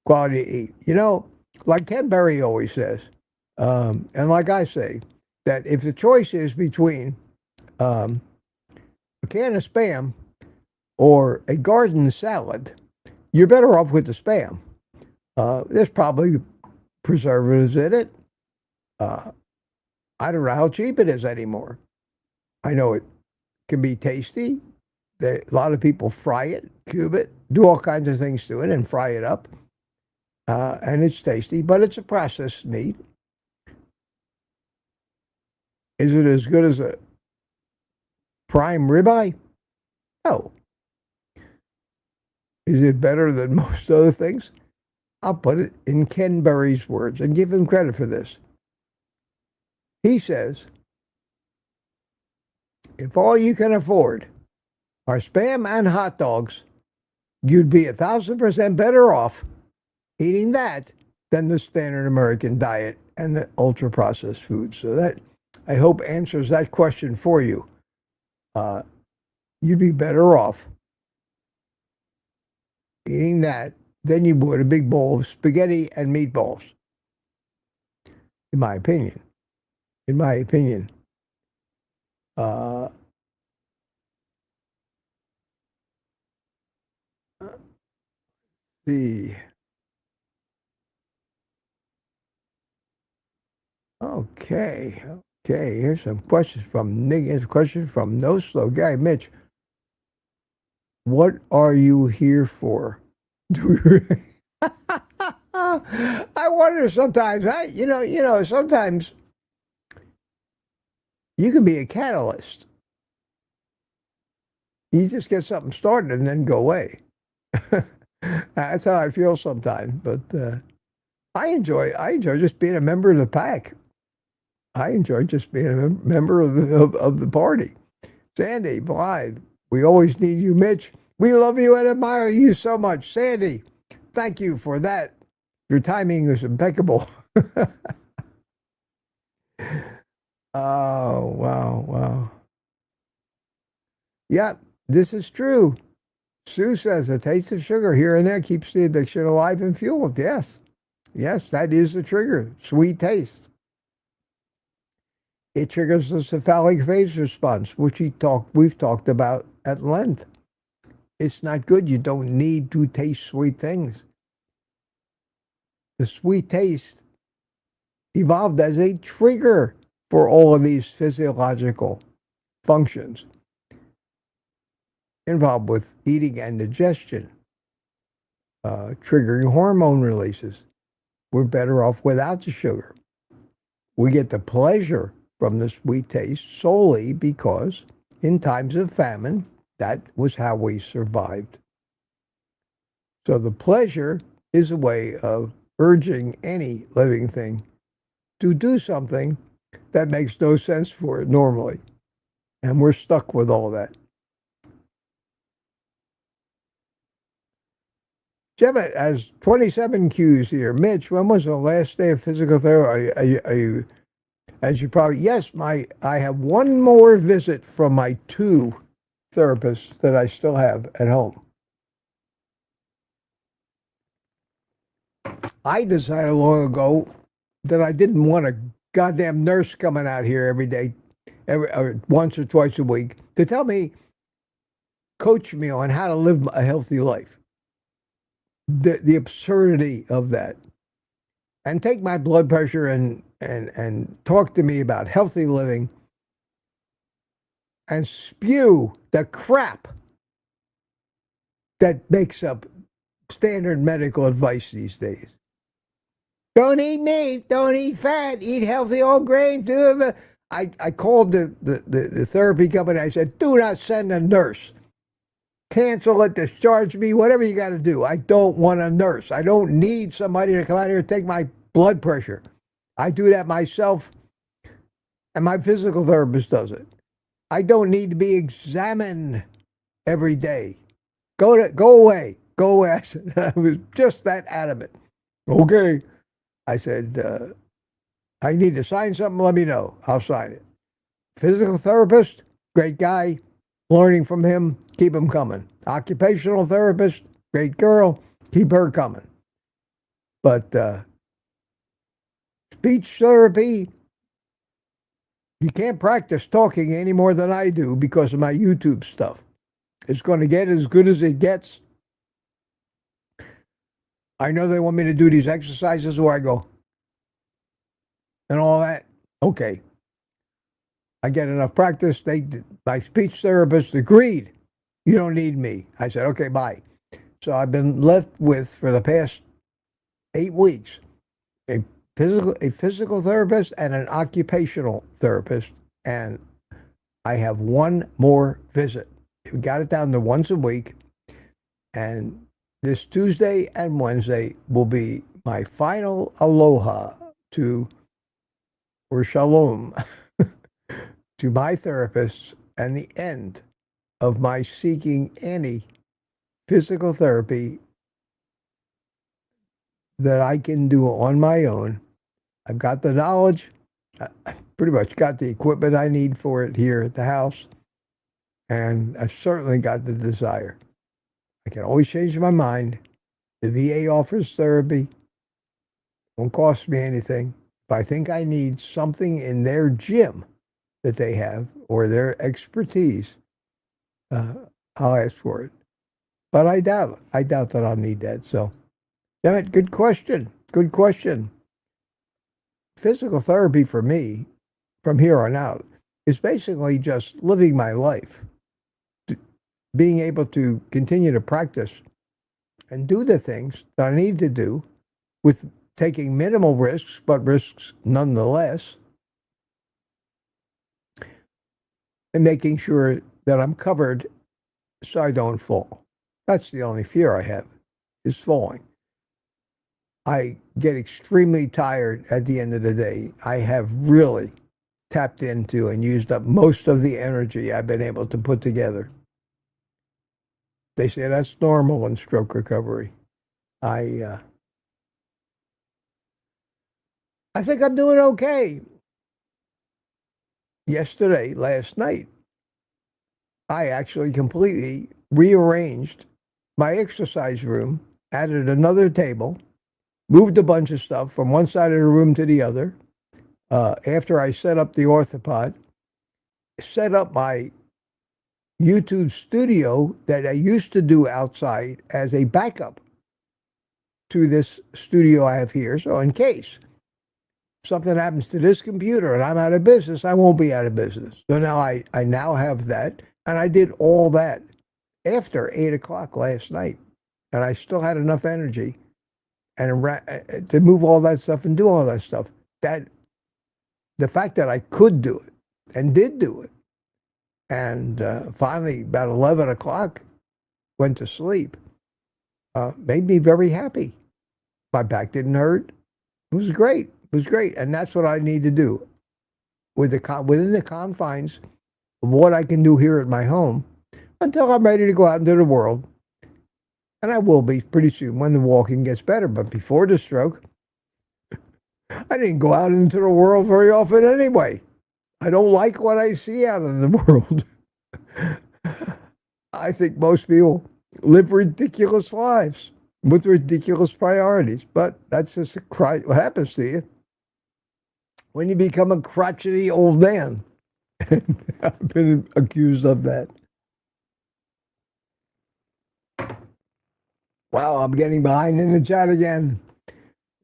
quality to eat? You know, like Ken Berry always says, and like I say, that if the choice is between a can of spam or a garden salad, you're better off with the spam. There's probably preservatives in it. I don't know how cheap it is anymore. I know it can be tasty. A lot of people fry it, cube it, do all kinds of things to it and fry it up. And it's tasty, but it's a processed meat. Is it as good as a prime ribeye? No. Is it better than most other things? I'll put it in Ken Berry's words and give him credit for this. He says, if all you can afford are spam and hot dogs, you'd be 1,000% better off eating that than the standard American diet and the ultra processed food. So that, I hope, answers that question for you. You'd be better off eating that than you would a big bowl of spaghetti and meatballs, in my opinion. In my opinion. The Okay. Okay, here's some questions from Nick. Here's a question from No Slow Guy. Mitch, what are you here for? I wonder sometimes. Sometimes you can be a catalyst. You just get something started and then go away. That's how I feel sometimes. But I enjoy just being a member of the pack. I enjoy just being a member of the party. Sandy, Blythe, we always need you, Mitch. We love you and admire you so much. Sandy, thank you for that. Your timing was impeccable. Oh, wow. Yeah, this is true. Sue says a taste of sugar here and there keeps the addiction alive and fueled. Yes, that is the trigger. Sweet taste. It triggers the cephalic phase response, which we've talked about at length. It's not good. You don't need to taste sweet things. The sweet taste evolved as a trigger for all of these physiological functions involved with eating and digestion, triggering hormone releases. We're better off without the sugar. We get the pleasure from the sweet taste solely because in times of famine, that was how we survived. So the pleasure is a way of urging any living thing to do something that makes no sense for it normally. And we're stuck with all that. Jeff has 27 Qs here. Mitch, when was the last day of physical therapy? As you probably, yes, I have one more visit from my 2 therapists that I still have at home. I decided long ago that I didn't want a goddamn nurse coming out here every day, once or twice a week, to tell me, coach me on how to live a healthy life. The absurdity of that. And take my blood pressure and talk to me about healthy living and spew the crap that makes up standard medical advice these days. Don't eat meat, don't eat fat, eat healthy whole grains. I called the therapy company. I said, do not send a nurse. Cancel it, discharge me, whatever you got to do. I don't want a nurse. I don't need somebody to come out here and take my blood pressure. I do that myself, and my physical therapist does it. I don't need to be examined every day. Go away. I said, I was just that adamant. Okay. I said, I need to sign something, let me know. I'll sign it. Physical therapist, great guy. Learning from him, keep him coming. Occupational therapist, great girl, keep her coming. But speech therapy, you can't practice talking any more than I do because of my YouTube stuff. It's going to get as good as it gets. I know they want me to do these exercises where I go and all that. Okay. I get enough practice. My speech therapist agreed. You don't need me. I said, okay, bye. So I've been left with, for the past 8 weeks, a physical therapist and an occupational therapist. And I have one more visit. We got it down to once a week. And this Tuesday and Wednesday will be my final aloha or shalom to my therapists and the end of my seeking any physical therapy that I can do on my own. I've got the knowledge. I pretty much got the equipment I need for it here at the house. And I've certainly got the desire. I can always change my mind. The VA offers therapy. It won't cost me anything. If I think I need something in their gym that they have or their expertise, I'll ask for it. But I doubt it. I doubt that I'll need that. So, damn it, good question. Good question. Physical therapy for me, from here on out is basically just living my life, being able to continue to practice and do the things that I need to do with taking minimal risks, but risks nonetheless, and making sure that I'm covered so I don't fall. That's the only fear I have, is falling. I get extremely tired at the end of the day. I have really tapped into and used up most of the energy I've been able to put together. They say that's normal in stroke recovery. I think I'm doing okay. Last night, I actually completely rearranged my exercise room, added another table, moved a bunch of stuff from one side of the room to the other. After I set up the orthopod, set up my YouTube studio that I used to do outside as a backup to this studio I have here. So in case something happens to this computer and I'm out of business, I won't be out of business. So now I now have that. And I did all that after 8 o'clock last night. And I still had enough energy and to move all that stuff and do all that stuff. That the fact that I could do it and did do it, and finally about 11 o'clock went to sleep, made me very happy. My back didn't hurt. It was great. It was great. And that's what I need to do within the confines of what I can do here at my home until I'm ready to go out into the world. And I will be pretty soon when the walking gets better. But before the stroke, I didn't go out into the world very often anyway. I don't like what I see out in the world. I think most people live ridiculous lives with ridiculous priorities. But that's just what happens to you when you become a crotchety old man. I've been accused of that. Wow, I'm getting behind in the chat again.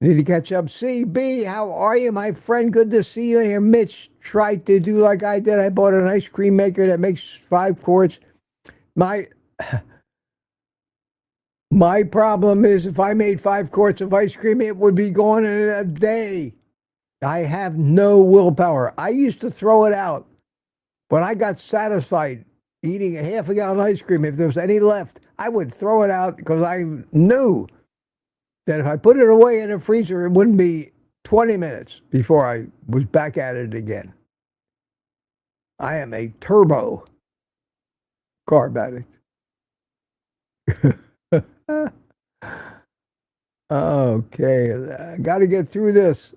Need to catch up. CB, how are you, my friend? Good to see you in here. Mitch tried to do like I did. I bought an ice cream maker that makes 5 quarts. My problem is if I made 5 quarts of ice cream, it would be gone in a day. I have no willpower. I used to throw it out. When I got satisfied eating a half a gallon of ice cream, if there was any left, I would throw it out because I knew that if I put it away in a freezer, it wouldn't be 20 minutes before I was back at it again. I am a turbo carb addict. Okay, I got to get through this.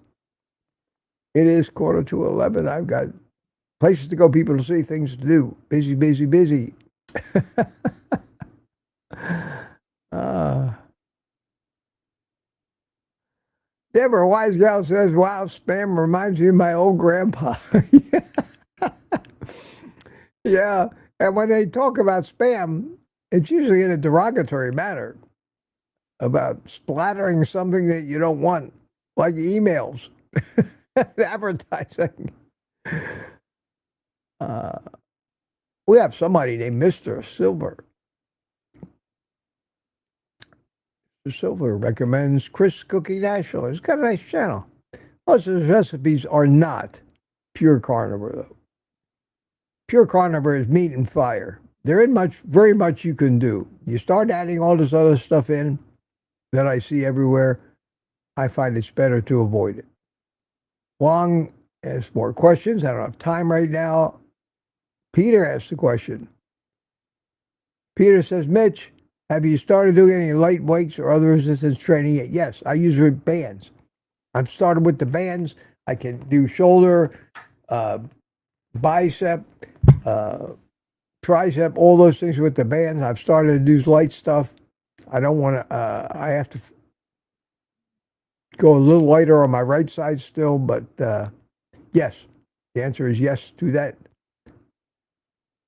It is 11:15. I've got places to go, people to see, things to do. Busy, busy, busy. Deborah Wisegal says, wow, spam reminds me of my old grandpa. Yeah, and when they talk about spam, it's usually in a derogatory manner about splattering something that you don't want, like emails, advertising. We have somebody named Mr. Silver. Mr. Silver recommends Chris Cookie National. He's got a nice channel. Most of his recipes are not pure carnivore, though. Pure carnivore is meat and fire. There isn't very much you can do. You start adding all this other stuff in that I see everywhere, I find it's better to avoid it. Wong has more questions. I don't have time right now. Peter asked the question. Peter says, Mitch, have you started doing any light weights or other resistance training yet? Yes, I use bands. I've started with the bands. I can do shoulder, bicep, tricep, all those things with the bands. I've started to do light stuff. I don't want to, I have to go a little lighter on my right side still, but yes, the answer is yes to that.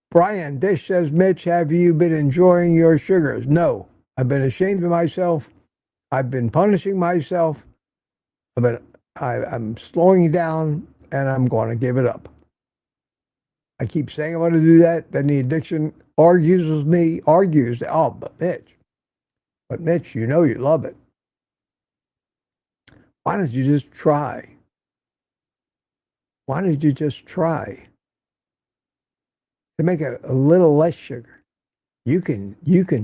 Brian Dish says, Mitch, have you been enjoying your sugars? No, I've been ashamed of myself. I've been punishing myself. I'm slowing down. and I'm going to give it up. I keep saying I'm going to do that. Then the addiction argues with me, oh, but Mitch, you know you love it. Why don't you just try? Why don't you just try to make it a little less sugar? You can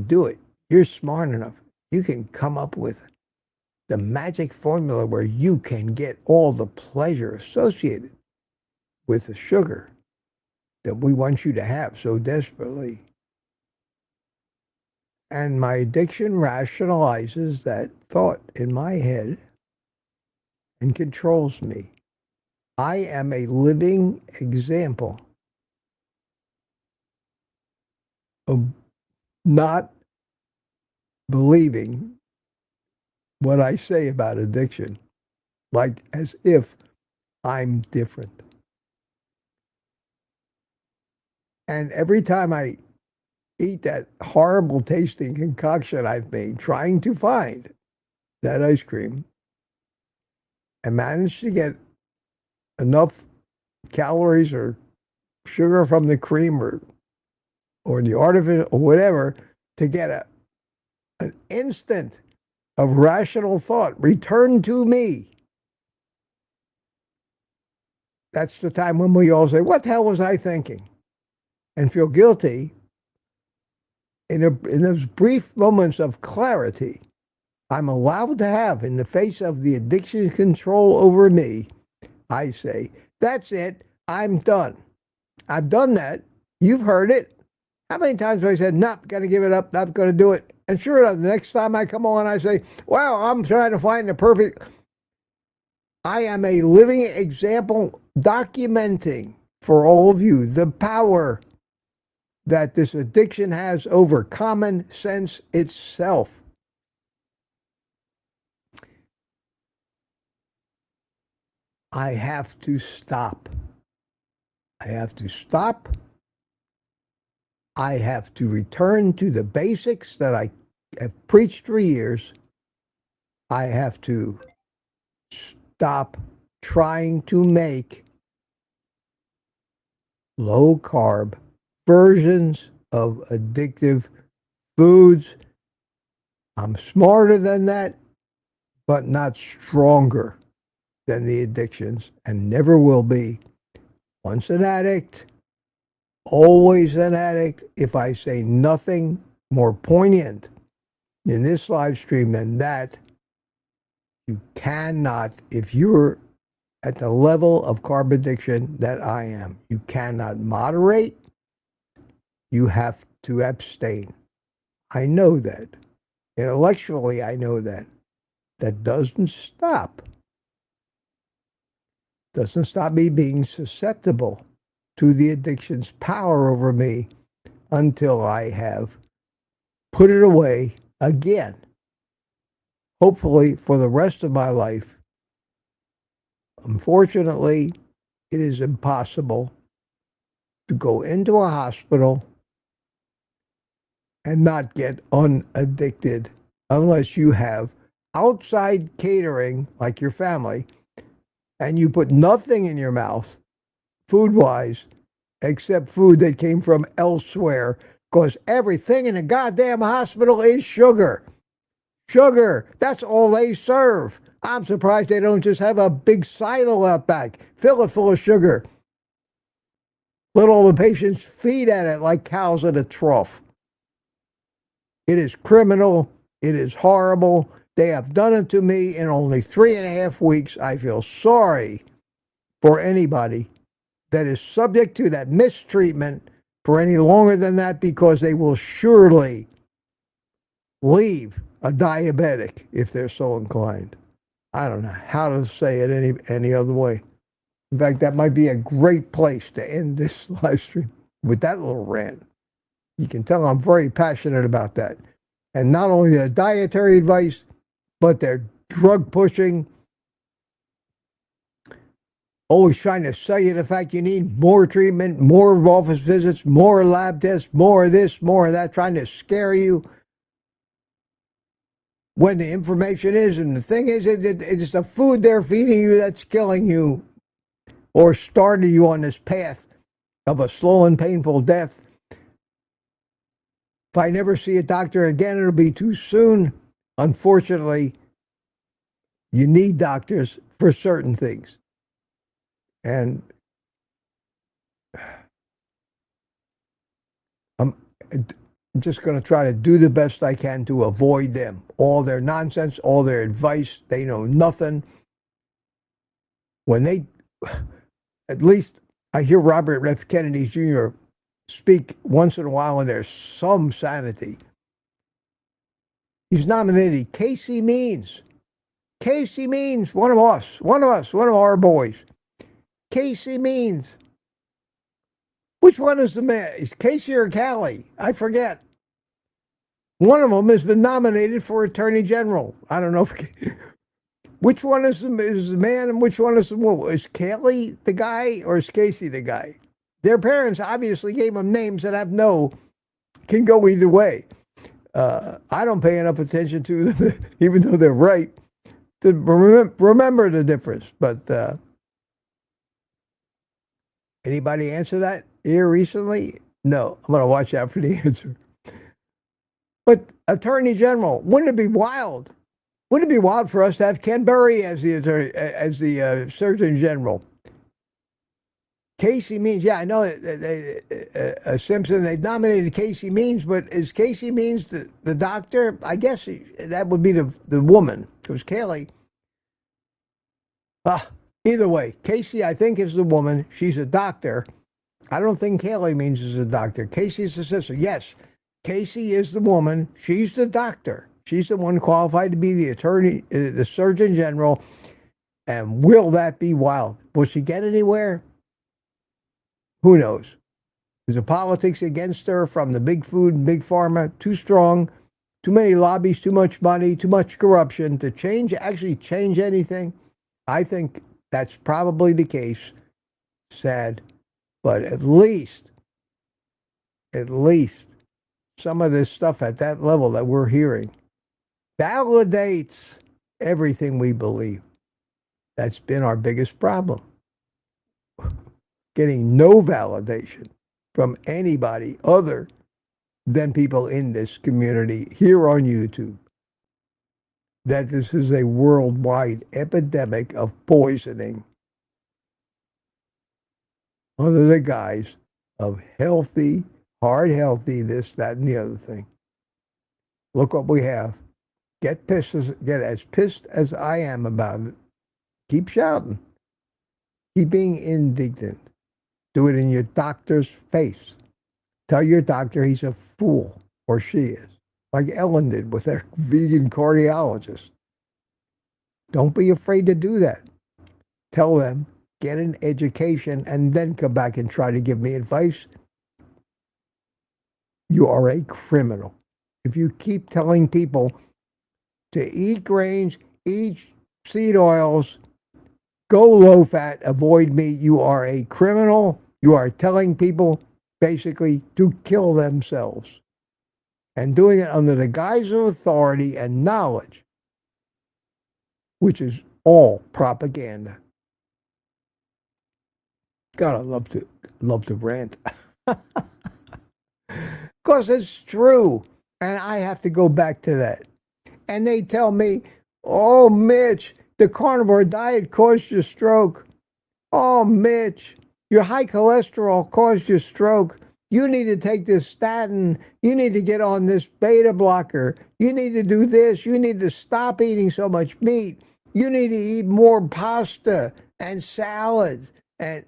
do it. You're smart enough. You can come up with the magic formula where you can get all the pleasure associated with the sugar that we want you to have so desperately. And my addiction rationalizes that thought in my head and controls me. I am a living example of not believing what I say about addiction, like as if I'm different. And every time I eat that horrible tasting concoction I've made trying to find that ice cream, I manage to get enough calories or sugar from the cream or the artificial or whatever to get an instant of rational thought returned to me. That's the time when we all say, what the hell was I thinking? And feel guilty. In those brief moments of clarity I'm allowed to have in the face of the addiction control over me, I say, that's it, I'm done. I've done that. You've heard it. How many times have I said, nope, got to give it up, not going to do it? And sure enough, the next time I come on, I say, wow, I'm trying to find the perfect. I am a living example documenting for all of you the power that this addiction has over common sense itself. I have to stop. I have to stop. I have to return to the basics that I have preached for years. I have to stop trying to make low-carb versions of addictive foods. I'm smarter than that, but not stronger than the addictions, and never will be. Once an addict, always an addict. If I say nothing more poignant in this live stream than that, you cannot, if you're at the level of carb addiction that I am, you cannot moderate. You have to abstain. I know that. Intellectually, I know that. That doesn't stop. Doesn't stop me being susceptible to the addiction's power over me until I have put it away again. Hopefully for the rest of my life. Unfortunately, it is impossible to go into a hospital and not get unaddicted unless you have outside catering like your family and you put nothing in your mouth food-wise except food that came from elsewhere, because everything in a goddamn hospital is sugar. Sugar, that's all they serve. I'm surprised they don't just have a big silo out back, fill it full of sugar. Let all the patients feed at it like cows at a trough. It is criminal. It is horrible. They have done it to me in only 3.5 weeks. I feel sorry for anybody that is subject to that mistreatment for any longer than that, because they will surely leave a diabetic if they're so inclined. I don't know how to say it any other way. In fact, that might be a great place to end this live stream with that little rant. You can tell I'm very passionate about that. And not only their dietary advice, but their drug pushing, always trying to sell you the fact you need more treatment, more office visits, more lab tests, more of this, more of that, trying to scare you. When the information is, and the thing is, it's the food they're feeding you that's killing you. or started you on this path of a slow and painful death. If I never see a doctor again, it'll be too soon. Unfortunately, you need doctors for certain things. And I'm just going to try to do the best I can to avoid them. All their nonsense, all their advice, they know nothing. When they, at least I hear Robert F. Kennedy Jr. speak once in a while, and there's some sanity. He's nominated Casey Means. Casey Means, one of our boys. Casey Means. Which one is the man? Is Casey or Callie? I forget. One of them has been nominated for Attorney General. I don't know if, which one is the man and which one is the woman. Is Callie the guy or is Casey the guy? Their parents obviously gave them names that can go either way. I don't pay enough attention to them, even though they're right, to remember the difference. But anybody answer that here recently? No, I'm going to watch out for the answer. But Attorney General, wouldn't it be wild? Wouldn't it be wild for us to have Ken Berry as the Surgeon General? Casey Means, yeah, I know Simpson, they nominated Casey Means, but is Casey Means the doctor? I guess that would be the woman, because Kaylee. Either way, Casey, I think, is the woman. She's a doctor. I don't think Kaylee Means is a doctor. Casey's the sister. Yes, Casey is the woman. She's the doctor. She's the one qualified to be the attorney, the Surgeon General. And will that be wild? Will she get anywhere? Who knows? Is the politics against her from the big food and big pharma too strong? Too many lobbies, too much money, too much corruption to actually change anything? I think that's probably the case. Sad. But at least some of this stuff at that level that we're hearing validates everything we believe. That's been our biggest problem. Getting no validation from anybody other than people in this community here on YouTube. That this is a worldwide epidemic of poisoning under the guise of healthy, heart healthy, this, that, and the other thing. Look what we have. Get as pissed as I am about it. Keep shouting. Keep being indignant. Do it in your doctor's face. Tell your doctor he's a fool, or she is, like Ellen did with her vegan cardiologist. Don't be afraid to do that. Tell them, get an education, and then come back and try to give me advice. You are a criminal. If you keep telling people to eat grains, eat seed oils, go low fat, avoid meat, you are a criminal. You are telling people basically to kill themselves. And doing it under the guise of authority and knowledge, which is all propaganda. God, I love to rant. Because it's true. And I have to go back to that. And they tell me, oh, Mitch, the carnivore diet caused you stroke. Oh, Mitch, your high cholesterol caused you stroke. You need to take this statin. You need to get on this beta blocker. You need to do this. You need to stop eating so much meat. You need to eat more pasta and salads. And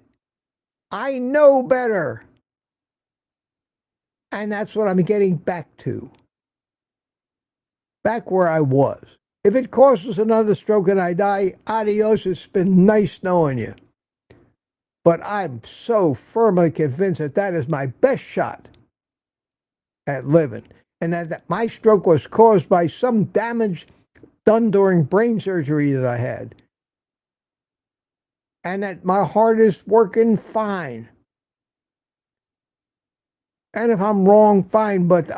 I know better. And that's what I'm getting back to. Back where I was. If it causes another stroke and I die, adios, it's been nice knowing you. But I'm so firmly convinced that that is my best shot at living. And that my stroke was caused by some damage done during brain surgery that I had. And that my heart is working fine. And if I'm wrong, fine. But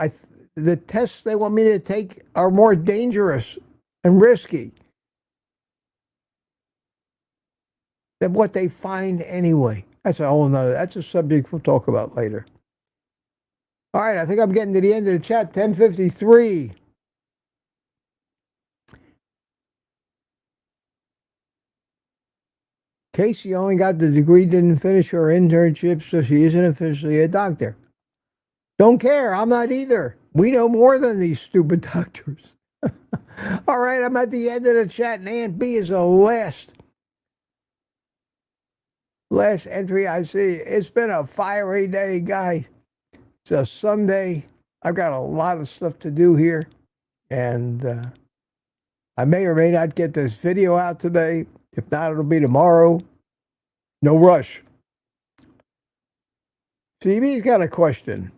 the tests they want me to take are more dangerous and risky. than what they find anyway. That's a whole nother, that's a subject we'll talk about later. All right, I think I'm getting to the end of the chat, 10:53. Casey only got the degree, didn't finish her internship, so she isn't officially a doctor. Don't care, I'm not either. We know more than these stupid doctors. All right, I'm at the end of the chat, and Aunt B is the last entry I see. It's been a fiery day, guys. It's a Sunday. I've got a lot of stuff to do here, and I may or may not get this video out today. If not, it'll be tomorrow. No rush. CB's got a question.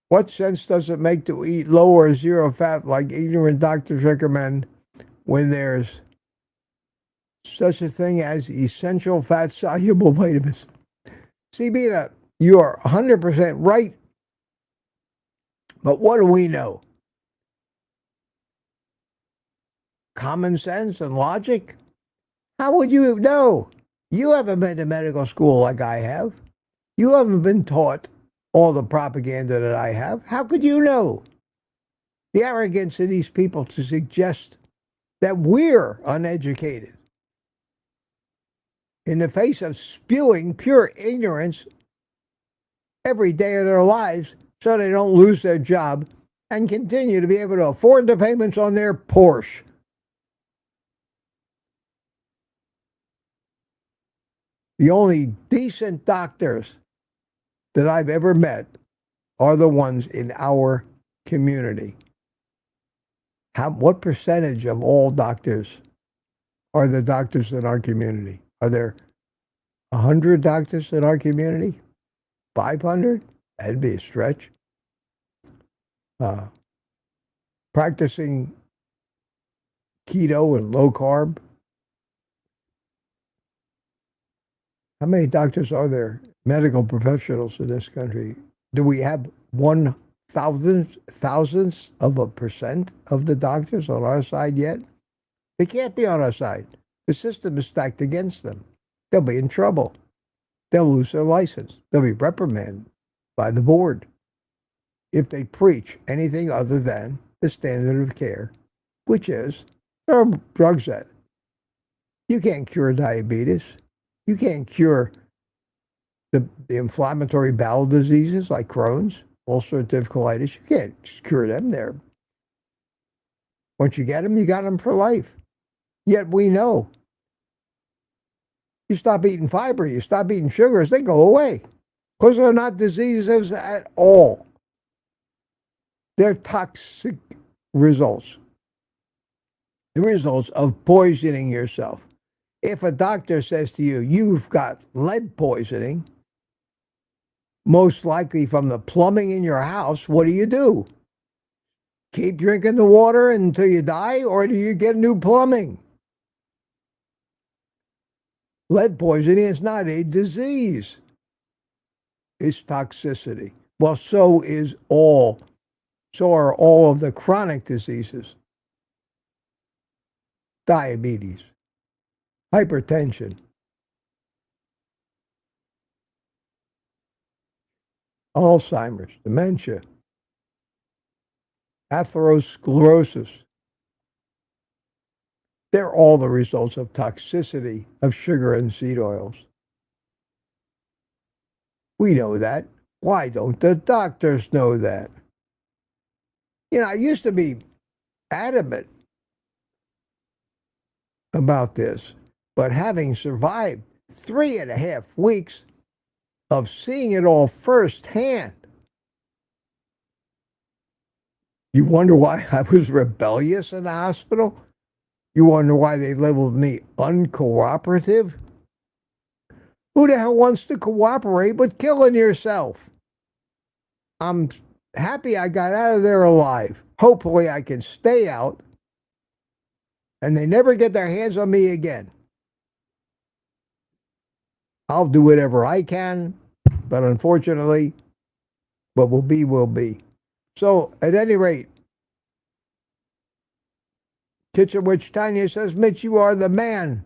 What sense does it make to eat low or zero fat like ignorant doctors recommend when there's such a thing as essential fat soluble vitamins? CB, you are 100% right. But what do we know? Common sense and logic? How would you know? You haven't been to medical school like I have. You haven't been taught all the propaganda that I have. How could you know? The arrogance of these people to suggest that we're uneducated in the face of spewing pure ignorance every day of their lives so they don't lose their job and continue to be able to afford the payments on their Porsche. The only decent doctors that I've ever met are the ones in our community. What percentage of all doctors are the doctors in our community? Are there 100 doctors in our community? 500? That'd be a stretch. Practicing keto and low carb. How many doctors are there? Medical professionals in this country. Do we have 1,000,000th of a percent of the doctors on our side yet? They can't be on our side. The system is stacked against them. They'll be in trouble. They'll lose their license. They'll be reprimanded by the board if they preach anything other than the standard of care, which is there are drugs that you can't cure diabetes. You can't cure the inflammatory bowel diseases like Crohn's, ulcerative colitis. You can't cure them there. Once you get them, you got them for life. Yet we know. You stop eating fiber, you stop eating sugars, they go away. Because they're not diseases at all. They're toxic results. The results of poisoning yourself. If a doctor says to you, you've got lead poisoning, most likely from the plumbing in your house, what do? Keep drinking the water until you die, or do you get new plumbing? Lead poisoning is not a disease. It's toxicity. Well, so are all of the chronic diseases. Diabetes, hypertension, Alzheimer's, dementia, atherosclerosis. They're all the results of toxicity of sugar and seed oils. We know that. Why don't the doctors know that? I used to be adamant about this, but having survived 3.5 weeks of seeing it all firsthand, you wonder why I was rebellious in the hospital? You wonder why they labeled me uncooperative? Who the hell wants to cooperate with killing yourself? I'm happy I got out of there alive. Hopefully I can stay out and they never get their hands on me again. I'll do whatever I can, but unfortunately, what will be, will be. So, at any rate, Kitchen Witch Tanya says, Mitch, you are the man.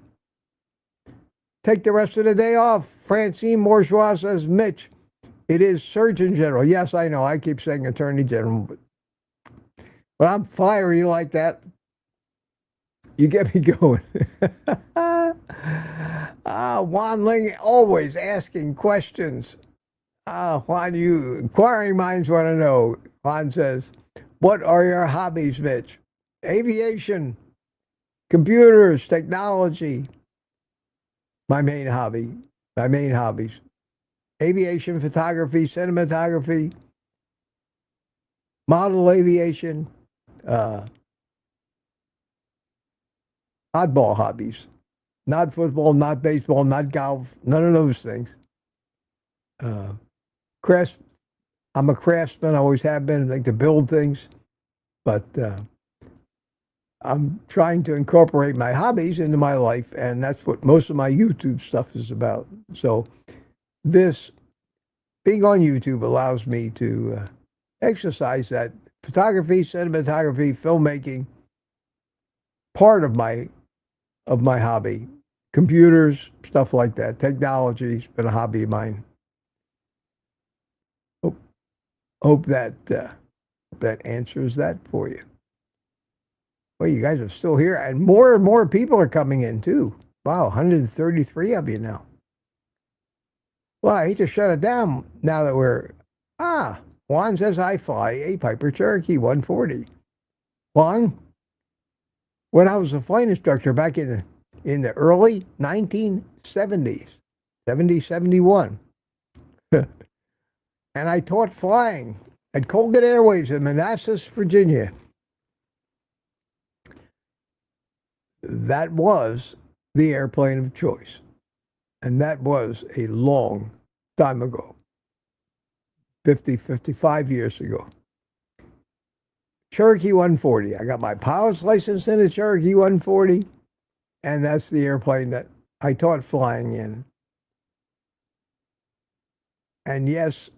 take the rest of the day off. Francine Bourgeois says, Mitch, it is Surgeon General. Yes, I know. I keep saying Attorney General, but I'm fiery like that. You get me going. Juan Ling always asking questions. Juan, you inquiring minds want to know. Juan says, what are your hobbies, Mitch? Aviation, computers, technology. My main hobbies. Aviation, photography, cinematography, model aviation, oddball hobbies. Not football, not baseball, not golf, none of those things. I'm a craftsman, always have been. I like to build things, but I'm trying to incorporate my hobbies into my life, and that's what most of my YouTube stuff is about. So this, being on YouTube, allows me to exercise that photography, cinematography, filmmaking, part of my hobby. Computers, stuff like that. Technology's been a hobby of mine. Hope that answers that for you. Well, you guys are still here, and more people are coming in too. Wow, 133 of you now. Well, I hate to shut it down now that we're Juan says I fly a Piper Cherokee 140. Juan, when I was a flight instructor back in the early 1970s, 71. And I taught flying at Colgan Airways in Manassas, Virginia. That was the airplane of choice. And that was a long time ago, 55 years ago. Cherokee 140. I got my pilot's license in a Cherokee 140, and that's the airplane that I taught flying in. And yes,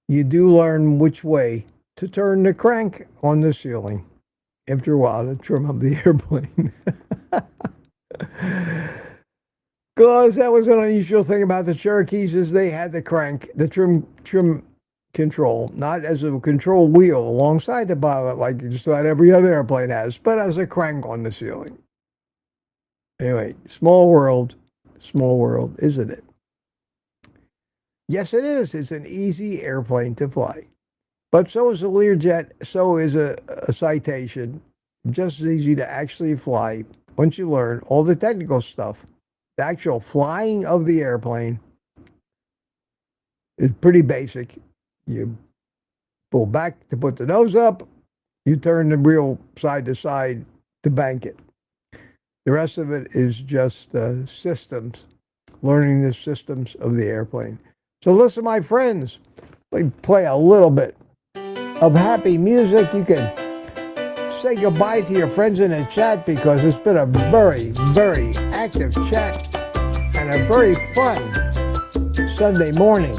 you do learn which way to turn the crank on the ceiling after a while to trim up the airplane. Because that was an unusual thing about the Cherokees, is they had the crank, the trim control, not as a control wheel alongside the pilot like just about every other airplane has, but as a crank on the ceiling. Anyway, small world, isn't it? Yes, it is. It's an easy airplane to fly. But so is a Learjet, so is a Citation. Just as easy to actually fly once you learn all the technical stuff. The actual flying of the airplane is pretty basic. You pull back to put the nose up. You turn the wheel side to side to bank it. The rest of it is just systems, learning the systems of the airplane. So listen, my friends, we play a little bit of happy music. You can say goodbye to your friends in the chat because it's been a very, very active chat and a very fun Sunday morning.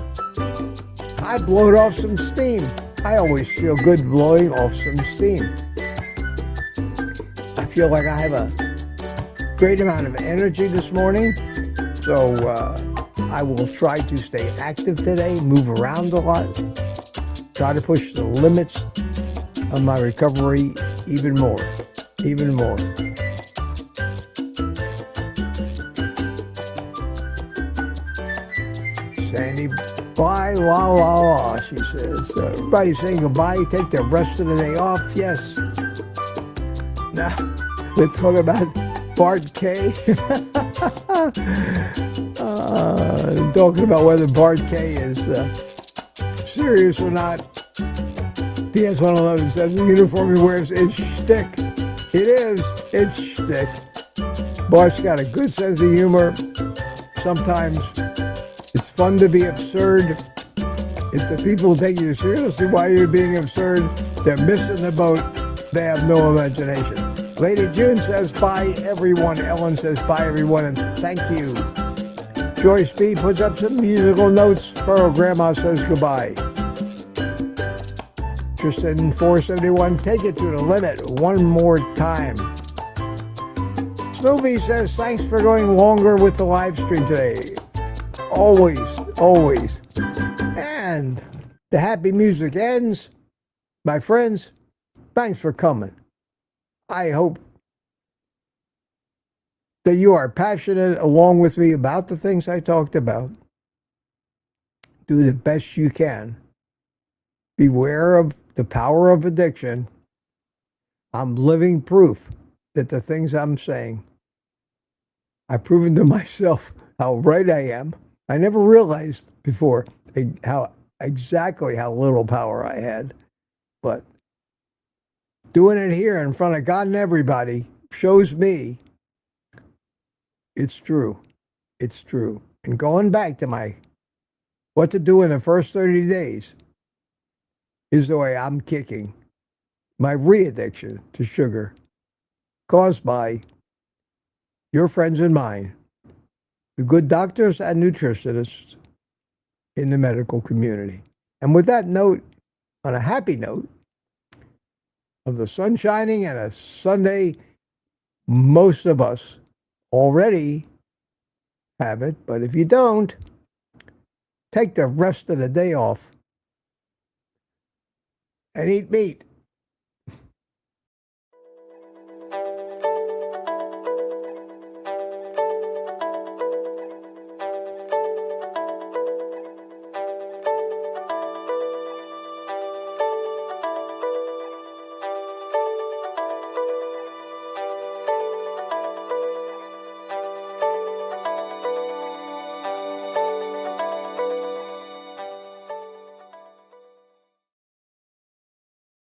I blowed off some steam. I always feel good blowing off some steam. I feel like I have a great amount of energy this morning. So I will try to stay active today, move around a lot, try to push the limits of my recovery even more. Sandy, bye, la, la, la, she says. Everybody's saying goodbye, take the rest of the day off, yes. Now, they're talking about Bart K. Talking about whether Bart K is serious or not. DS-111 says the uniform he wears is shtick. It is. It's shtick. Bart's got a good sense of humor. Sometimes it's fun to be absurd. If the people take you seriously while you're being absurd, they're missing the boat. They have no imagination. Lady June says bye, everyone. Ellen says bye, everyone, and thank you. Joyce B puts up some musical notes. Furrow Grandma says goodbye. Tristan 471, take it to the limit one more time. Smoothie says, thanks for going longer with the live stream today. Always, always. And the happy music ends. My friends, thanks for coming. I hope that you are passionate along with me about the things I talked about. Do the best you can. Beware of the power of addiction. I'm living proof that the things I'm saying, I've proven to myself how right I am. I never realized before how little power I had. But doing it here in front of God and everybody shows me it's true. It's true. And going back to my what to do in the first 30 days is the way I'm kicking my re-addiction to sugar caused by your friends and mine, the good doctors and nutritionists in the medical community. And with that note, on a happy note of the sun shining and a Sunday, most of us already have it, but if you don't, take the rest of the day off and eat meat.